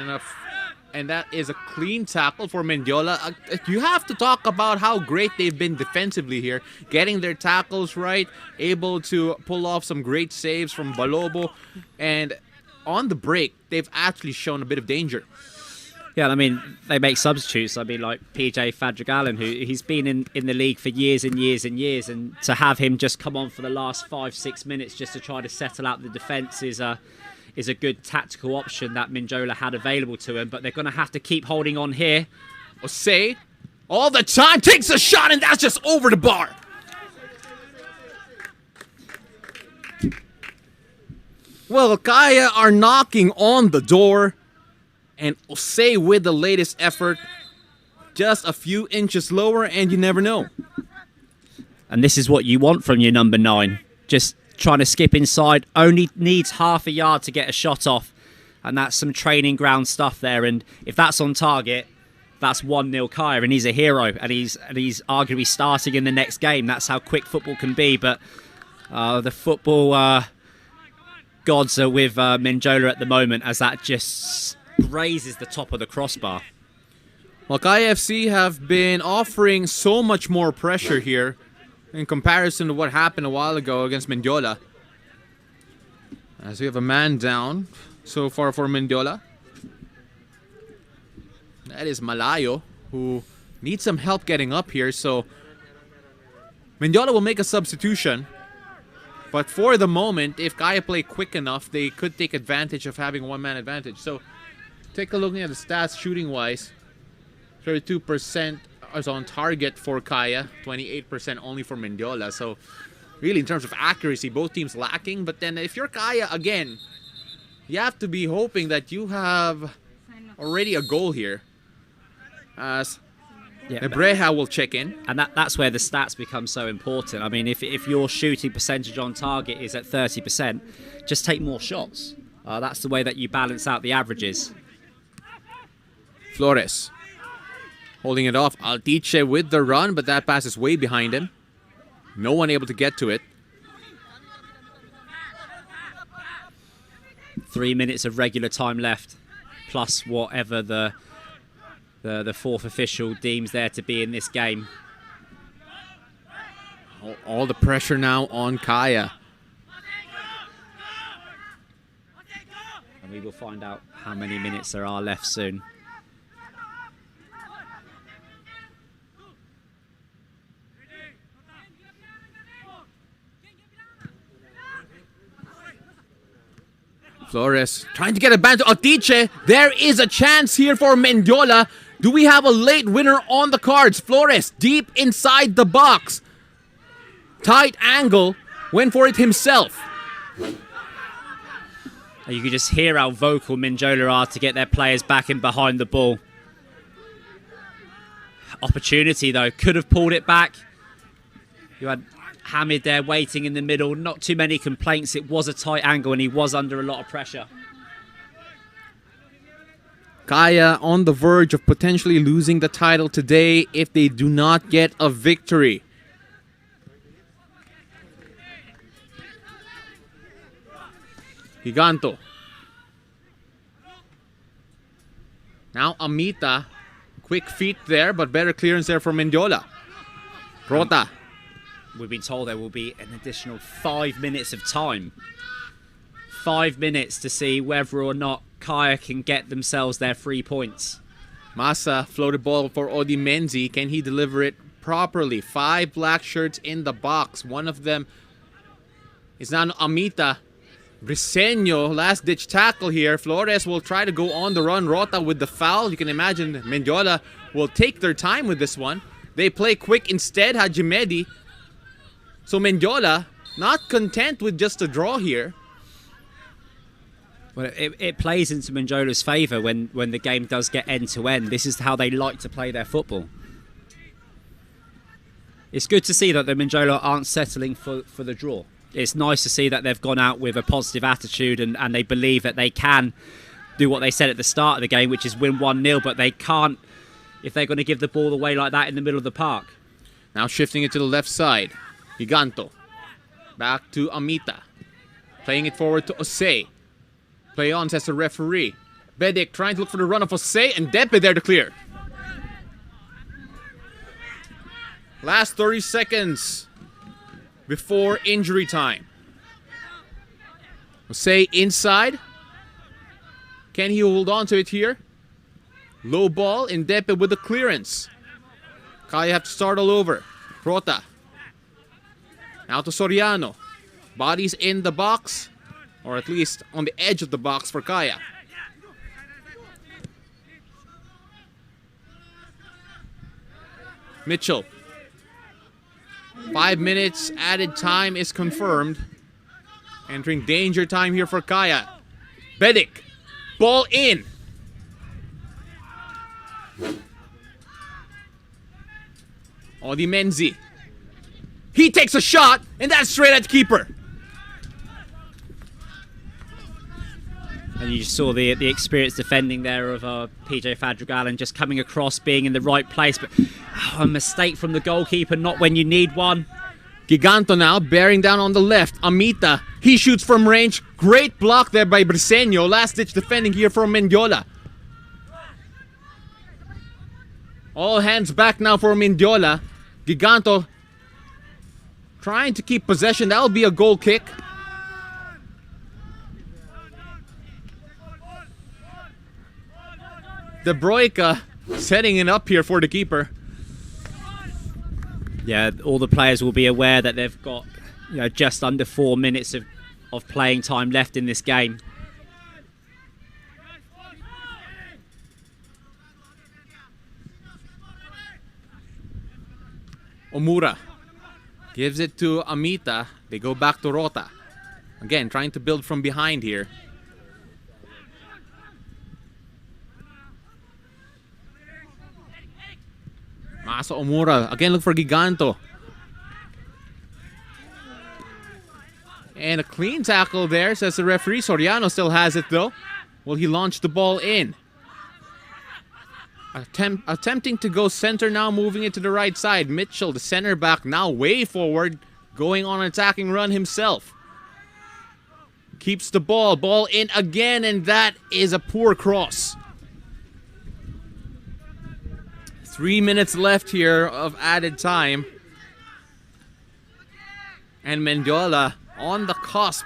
S2: And that is a clean tackle for Mendiola. You have to talk about how great they've been defensively here. Getting their tackles right. Able to pull off some great saves from Balobo. And on the break, they've actually shown a bit of danger.
S3: Yeah, I mean, they make substitutes. I mean, like PJ Fadrigallen, who he's been in the league for years and years and years, and to have him just come on for the last 5-6 minutes just to try to settle out the defence is a good tactical option that Mendiola had available to him. But they're going to have to keep holding on here.
S2: Osei, all the time, takes a shot, and that's just over the bar. Well, Kaya are knocking on the door. And Osei with the latest effort, just a few inches lower, and you never know.
S3: And this is what you want from your number 9. Just trying to skip inside, only needs half a yard to get a shot off. And that's some training ground stuff there. And if that's on target, that's 1-0 Kaya, and he's a hero. And he's arguably starting in the next game. That's how quick football can be. But the football gods are with Mendiola at the moment, as that just grazes the top of the crossbar.
S2: Well, KFC have been offering so much more pressure here in comparison to what happened a while ago against Mendiola. As we have a man down so far for Mendiola. That is Malayo, who needs some help getting up here. So Mendiola will make a substitution. But for the moment, if Kaya play quick enough, they could take advantage of having one-man advantage. So take a look at the stats shooting-wise. 32% is on target for Kaya. 28% only for Mendiola. So really, in terms of accuracy, both teams lacking. But then if you're Kaya, again, you have to be hoping that you have already a goal here. As Nebreja will check in.
S3: And that's where the stats become so important. I mean, if your shooting percentage on target is at 30%, just take more shots. That's the way that you balance out the averages.
S2: Flores holding it off. Altice with the run, but that pass is way behind him. No one able to get to it.
S3: 3 minutes of regular time left, plus whatever the fourth official deems there to be in this game.
S2: All the pressure now on Kaya.
S3: And we will find out how many minutes there are left soon.
S2: Flores trying to get a band to Altice. There is a chance here for Mendiola. Do we have a late winner on the cards? Flores deep inside the box. Tight angle. Went for it himself.
S3: You can just hear how vocal Mendiola are to get their players back in behind the ball. Opportunity though, could have pulled it back. You had Hamid there waiting in the middle. Not too many complaints. It was a tight angle and he was under a lot of pressure.
S2: Kaya on the verge of potentially losing the title today if they do not get a victory. Giganto. Now Amita. Quick feet there, but better clearance there for Mendiola. Rota.
S3: We've been told there will be an additional 5 minutes of time. 5 minutes to see whether or not Kaya can get themselves their 3 points.
S2: Massa floated ball for Odi Menzi. Can he deliver it properly? 5 black shirts in the box. One of them is now Amita. Briseño, last-ditch tackle here. Flores will try to go on the run. Rota with the foul. You can imagine Mendiola will take their time with this one. They play quick instead. Hajimedi. So Mendiola, not content with just a draw here.
S3: Well, it plays into Mendiola's favour when the game does get end-to-end. This is how they like to play their football. It's good to see that the Mendiola aren't settling for the draw. It's nice to see that they've gone out with a positive attitude and they believe that they can do what they said at the start of the game, which is win 1-0, but they can't if they're going to give the ball away like that in the middle of the park.
S2: Now shifting it to the left side. Giganto. Back to Amita. Playing it forward to Osei. Play on, says the referee. Bedic trying to look for the run of Osei, and Depe there to clear. Last 30 seconds before injury time. Osei inside. Can he hold on to it here? Low ball, in Depe with the clearance. Kaya have to start all over. Rota. Now to Soriano. Bodies in the box, or at least on the edge of the box for Kaya. Mitchell. 5 minutes added time is confirmed. Entering danger time here for Kaya. Bedic. Ball in. Odi Menzi. He takes a shot, and that's straight at keeper.
S3: And you just saw the experienced defending there of PJ Fadrigal, just coming across, being in the right place. But a mistake from the goalkeeper, not when you need one.
S2: Giganto now, bearing down on the left. Amita, he shoots from range. Great block there by Briseño. Last-ditch defending here from Mendiola. All hands back now for Mendiola. Giganto trying to keep possession. That'll be a goal kick. De Broica setting it up here for the keeper.
S3: Yeah, all the players will be aware that they've got just under 4 minutes of playing time left in this game.
S2: Omura gives it to Amita. They go back to Rota. Again, trying to build from behind here. Masa Omura. Again, look for Giganto. And a clean tackle there, says the referee. Soriano still has it, though. Will he launch the ball in? Attempting to go center now, moving it to the right side. Mitchell, the center back, now way forward, going on an attacking run himself. Keeps the ball. Ball in again, and that is a poor cross. 3 minutes left here of added time. And Mendiola on the cusp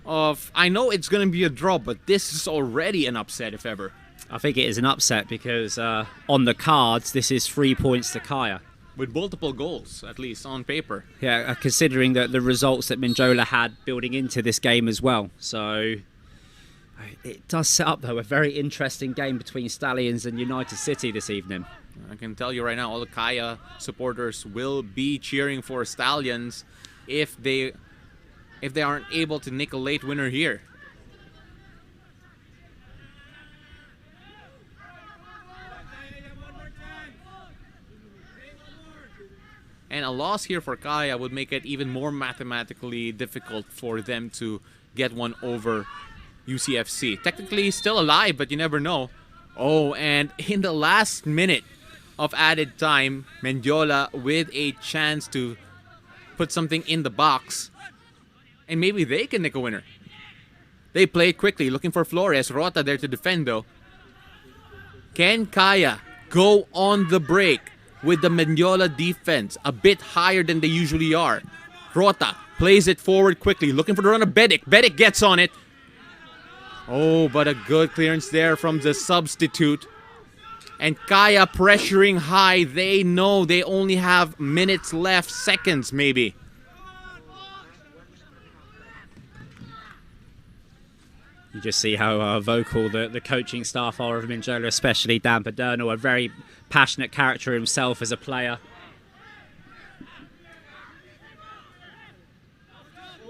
S2: of... I know it's going to be a draw, but this is already an upset, if ever.
S3: I think it is an upset because on the cards, this is 3 points to Kaya.
S2: With multiple goals, at least, on paper.
S3: Yeah, considering the results that Mendiola had building into this game as well. So it does set up, though, a very interesting game between Stallions and United City this evening.
S2: I can tell you right now, all the Kaya supporters will be cheering for Stallions if they aren't able to nick a late winner here. And a loss here for Kaya would make it even more mathematically difficult for them to get one over UCFC. Technically still alive, but you never know. Oh, and in the last minute of added time, Mendiola with a chance to put something in the box. And maybe they can nick a winner. They play it quickly, looking for Flores. Rota there to defend, though. Can Kaya go on the break with the Mendiola defense a bit higher than they usually are? Rota plays it forward quickly, looking for the run of Bedic. Bedic gets on it. Oh, but a good clearance there from the substitute. And Kaya pressuring high. They know they only have minutes left, seconds maybe.
S3: You just see how vocal the coaching staff are of Mendiola, especially Dan Paderno, a very passionate character himself as a player.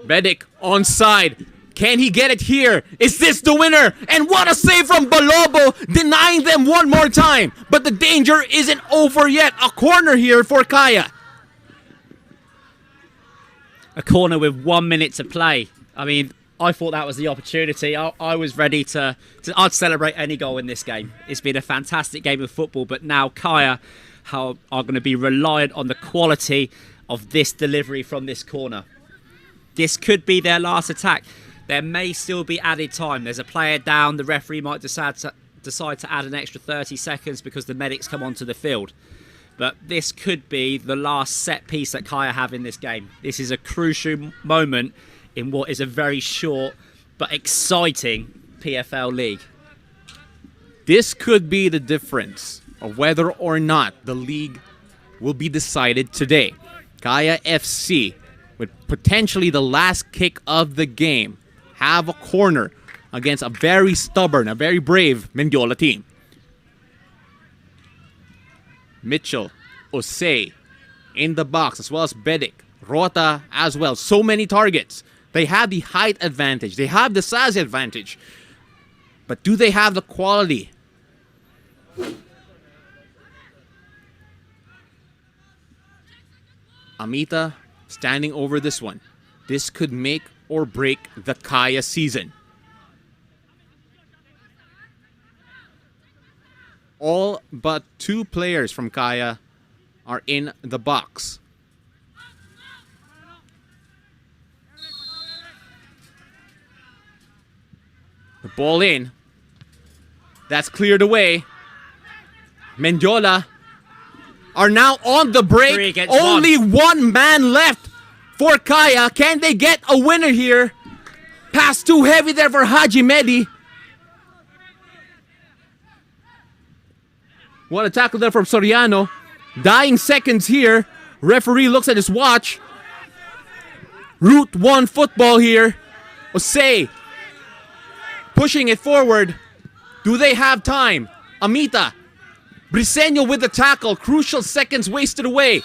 S2: Bedic onside. Can he get it here? Is this the winner? And what a save from Balobo, denying them one more time. But the danger isn't over yet. A corner here for Kaya.
S3: A corner with 1 minute to play. I mean, I thought that was the opportunity. I was ready I'd celebrate any goal in this game. It's been a fantastic game of football, but now Kaya are going to be reliant on the quality of this delivery from this corner. This could be their last attack. There may still be added time. There's a player down. The referee might decide to add an extra 30 seconds because the medics come onto the field. But this could be the last set piece that Kaya have in this game. This is a crucial moment in what is a very short but exciting PFL league.
S2: This could be the difference of whether or not the league will be decided today. Kaya FC, with potentially the last kick of the game, have a corner against a very stubborn, a very brave Mendiola team. Mitchell, Osei in the box, as well as Bedic, Rota as well. So many targets. They have the height advantage. They have the size advantage. But do they have the quality? Amita standing over this one. This could make or break the Kaya season. All but 2 players from Kaya are in the box. The ball in. That's cleared away. Mendiola are now on the break. Only one man left for Kaya. Can they get a winner here? Pass too heavy there for Haji Medi. What a tackle there from Soriano. Dying seconds here. Referee looks at his watch. Route 1 football here. Osei pushing it forward. Do they have time? Amita. Briseño with the tackle. Crucial seconds wasted away.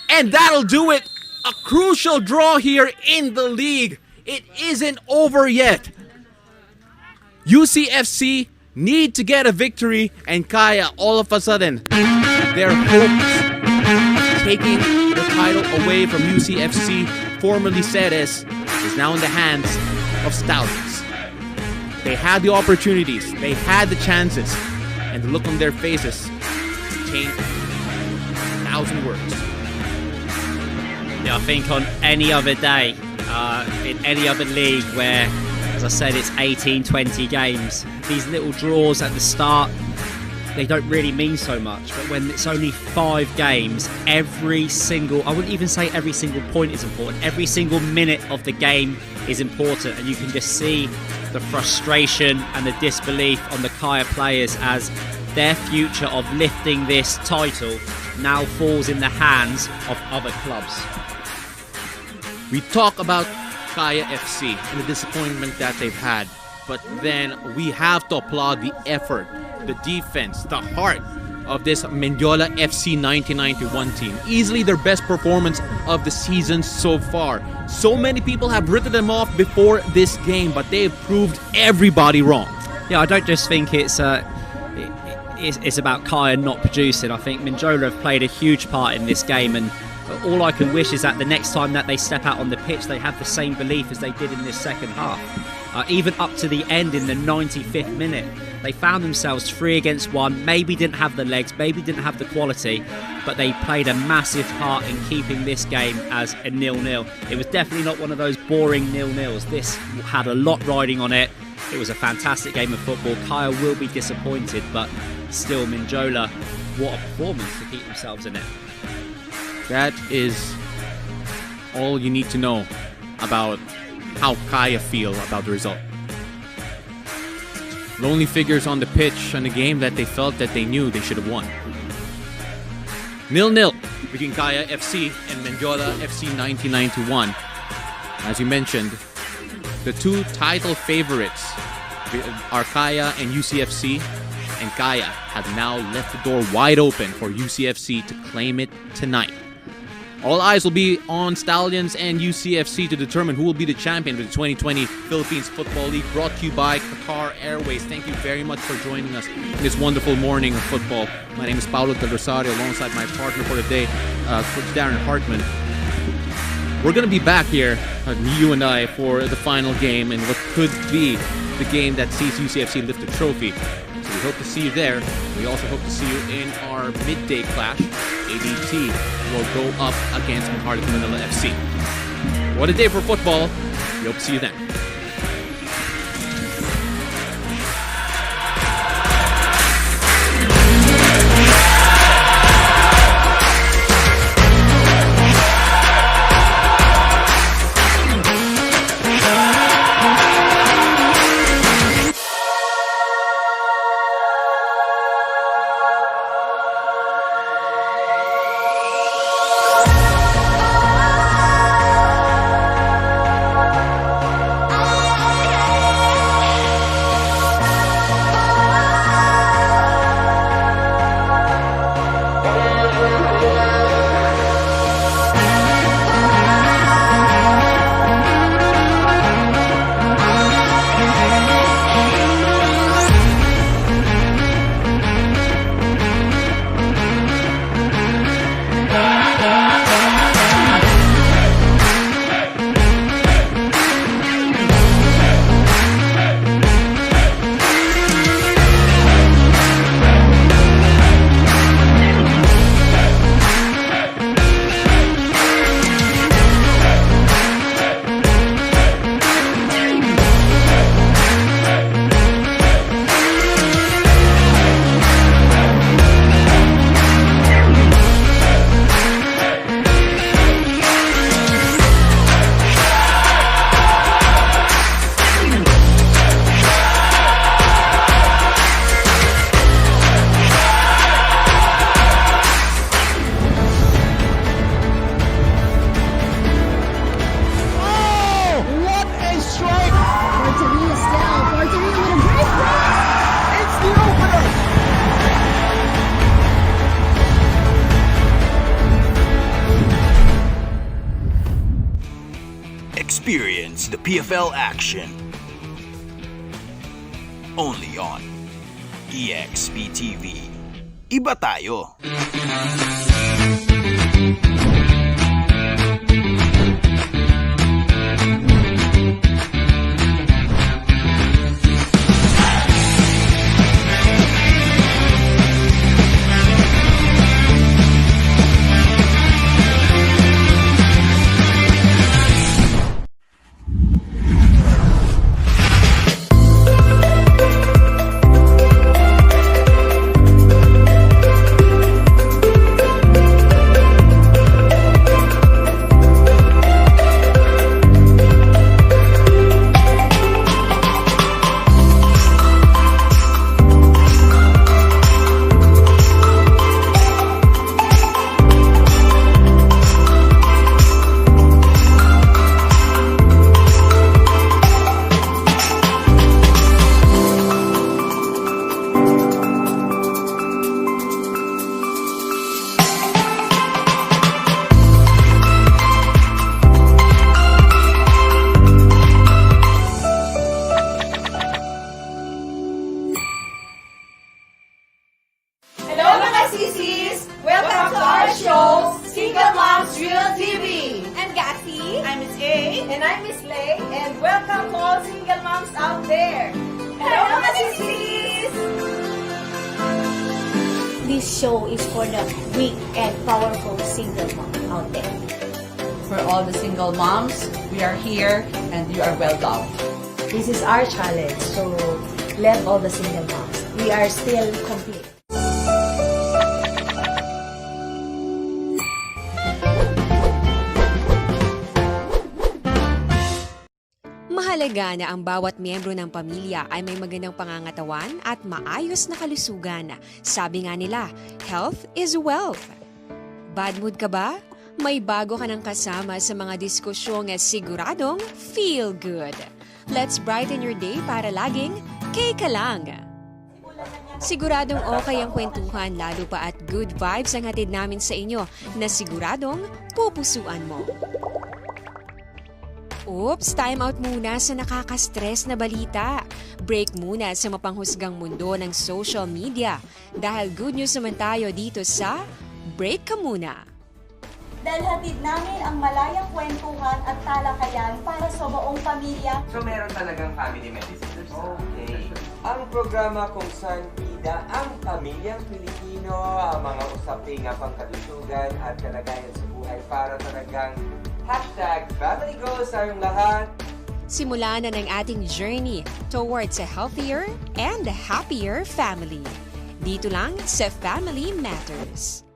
S2: And that'll do it. A crucial draw here in the league. It isn't over yet. UCFC need to get a victory, and Kaya, all of a sudden, their hopes of taking the title away from UCFC, formerly Ceres, is now in the hands of Stallions. They had the opportunities, they had the chances, and the look on their faces changed 1,000 words.
S3: Yeah, I think on any other day, in any other league where, as I said, it's 18, 20 games, these little draws at the start, they don't really mean so much. But when it's only 5 games, every single, I wouldn't even say every single point is important, every single minute of the game is important. And you can just see the frustration and the disbelief on the Kaya players as their future of lifting this title now falls in the hands of other clubs.
S2: We talk about Kaya FC and the disappointment that they've had, but then we have to applaud the effort, the defense, the heart of this Mendiola FC 1991 team. Easily their best performance of the season so far. So many people have written them off before this game, but they've proved everybody wrong.
S3: Yeah, I don't just think it's about Kaya not producing. I think Mendiola have played a huge part in this game, and all I can wish is that the next time that they step out on the pitch, they have the same belief as they did in this second half. Even up to the end in the 95th minute, they found themselves 3 against 1, maybe didn't have the legs, maybe didn't have the quality, but they played a massive part in keeping this game as a 0-0. It was definitely not one of those boring 0-0s. This had a lot riding on it. It was a fantastic game of football. Kaya will be disappointed, but still, Mendiola, what a performance to keep themselves in it.
S2: That is all you need to know about how Kaya feel about the result. Lonely figures on the pitch on a game that they felt that they knew they should have won. 0-0 between Kaya FC and Mendiola FC 1991. As you mentioned, the 2 title favorites are Kaya and UCFC, and Kaya have now left the door wide open for UCFC to claim it tonight. All eyes will be on Stallions and UCFC to determine who will be the champion of the 2020 Philippines Football League, brought to you by Qatar Airways. Thank you very much for joining us in this wonderful morning of football. My name is Paulo Del Rosario, alongside my partner for the day, Coach Darren Hartman. we're gonna be back here, you and I, for the final game and what could be the game that sees UCFC lift the trophy. So we hope to see you there. We also hope to see you in our midday clash. ADT will go up against Manila FC. What a day for football. We hope to see you then.
S1: Experience the PFL action. Only on EXP-TV. Iba tayo.
S8: Hello mga sisis! Welcome to our show, Single Moms Real TV!
S6: I'm Gassy.
S8: I'm Miss A. And I'm Miss Lay. And welcome to all single moms out there! Hello mga sisis!
S16: This show is for the weak and powerful single mom out there.
S10: For all the single moms, we are here and you are well loved.
S11: This is our challenge, so let all the single moms. We are still complete.
S12: Mahalaga na ang bawat miyembro ng pamilya ay may magandang pangangatawan at maayos na kalusugan. Sabi nga nila, health is wealth. Bad mood ka ba? May bago ka ng kasama sa mga diskusyong siguradong feel good. Let's brighten your day para laging kay ka lang. Siguradong okay ang kwentuhan, lalo pa at good vibes ang hatid namin sa inyo na siguradong pupusuan mo. Oops, time out muna sa nakaka-stress na balita. Break muna sa mapanghusgang mundo ng social media. Dahil good news naman tayo dito sa Break Ka Muna.
S9: dahil hatid namin ang malayang kwentuhan at talakayan para sa buong pamilya.
S13: So meron talagang family medicine. Okay. Ang programa kung saan bida ang pamilyang Pilipino, ang mga usaping pangkalusugan at kalagayan sa buhay para talagang #family goals tayong lahat.
S12: Simulan na ng ating journey towards a healthier and happier family. Dito lang sa Family Matters.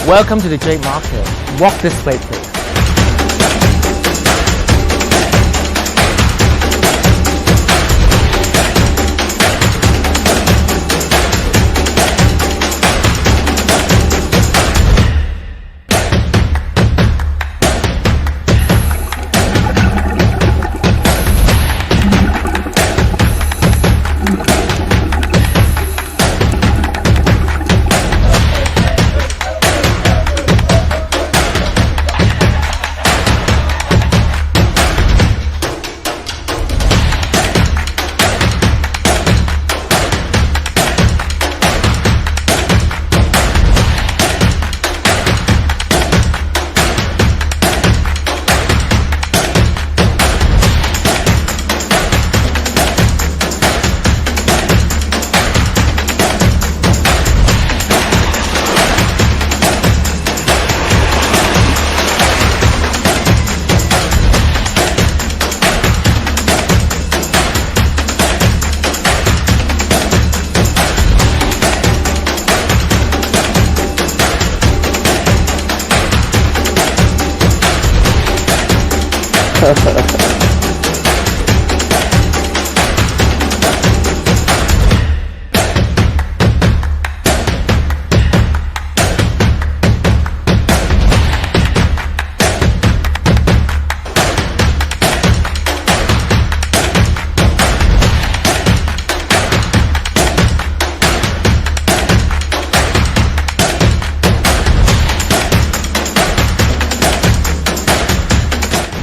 S14: Welcome to the J Market. Walk this way, please.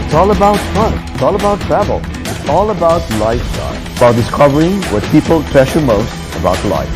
S5: It's all about fun. It's all about travel. It's all about lifestyle. About discovering what people treasure most about life.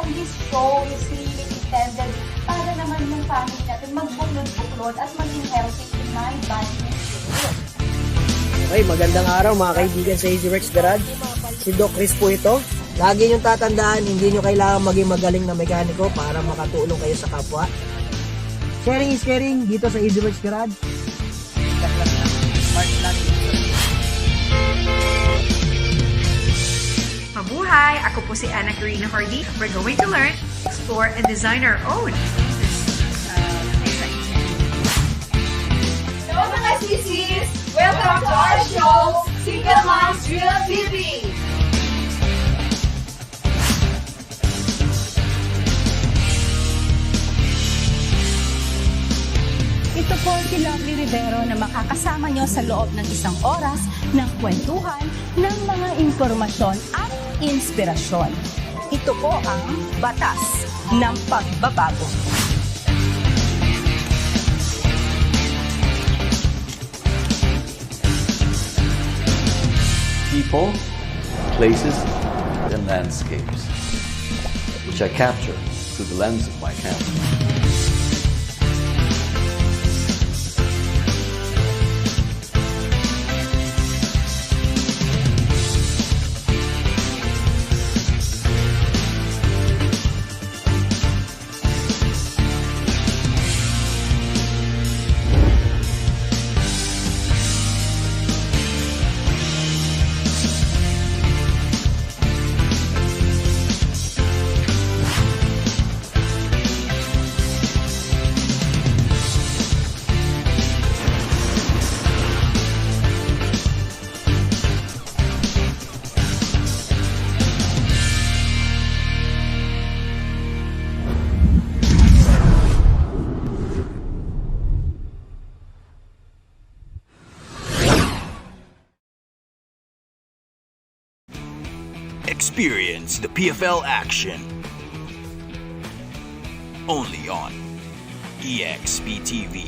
S9: And this show is really intended para naman yung family natin magbuklod-buklod at maging healthy in mind, body, and spirit.
S14: Okay, magandang araw mga kaibigan sa EasyWorks Garage. Si Doc Chris po ito. Lagi niyong tatandaan, hindi niyo kailangan maging magaling na mekaniko para makatulong kayo sa kapwa. Sharing is caring dito sa EasyWorks Garage.
S15: Mabuhay! Ako po si Anna Karina Hardy. We're going to learn, explore, and design our own.
S8: Hello mga sisis! Welcome to our show, Single Moms Real TV!
S16: Ito po si Lovely Rivero na makakasama nyo sa loob ng isang oras ng kwentuhan ng mga impormasyon at inspirasyon. Ito po ang Batas ng Pagbabago.
S17: people, places, and landscapes, which I capture through the lens of my camera.
S1: Experience the PFL action. Only on EXP TV.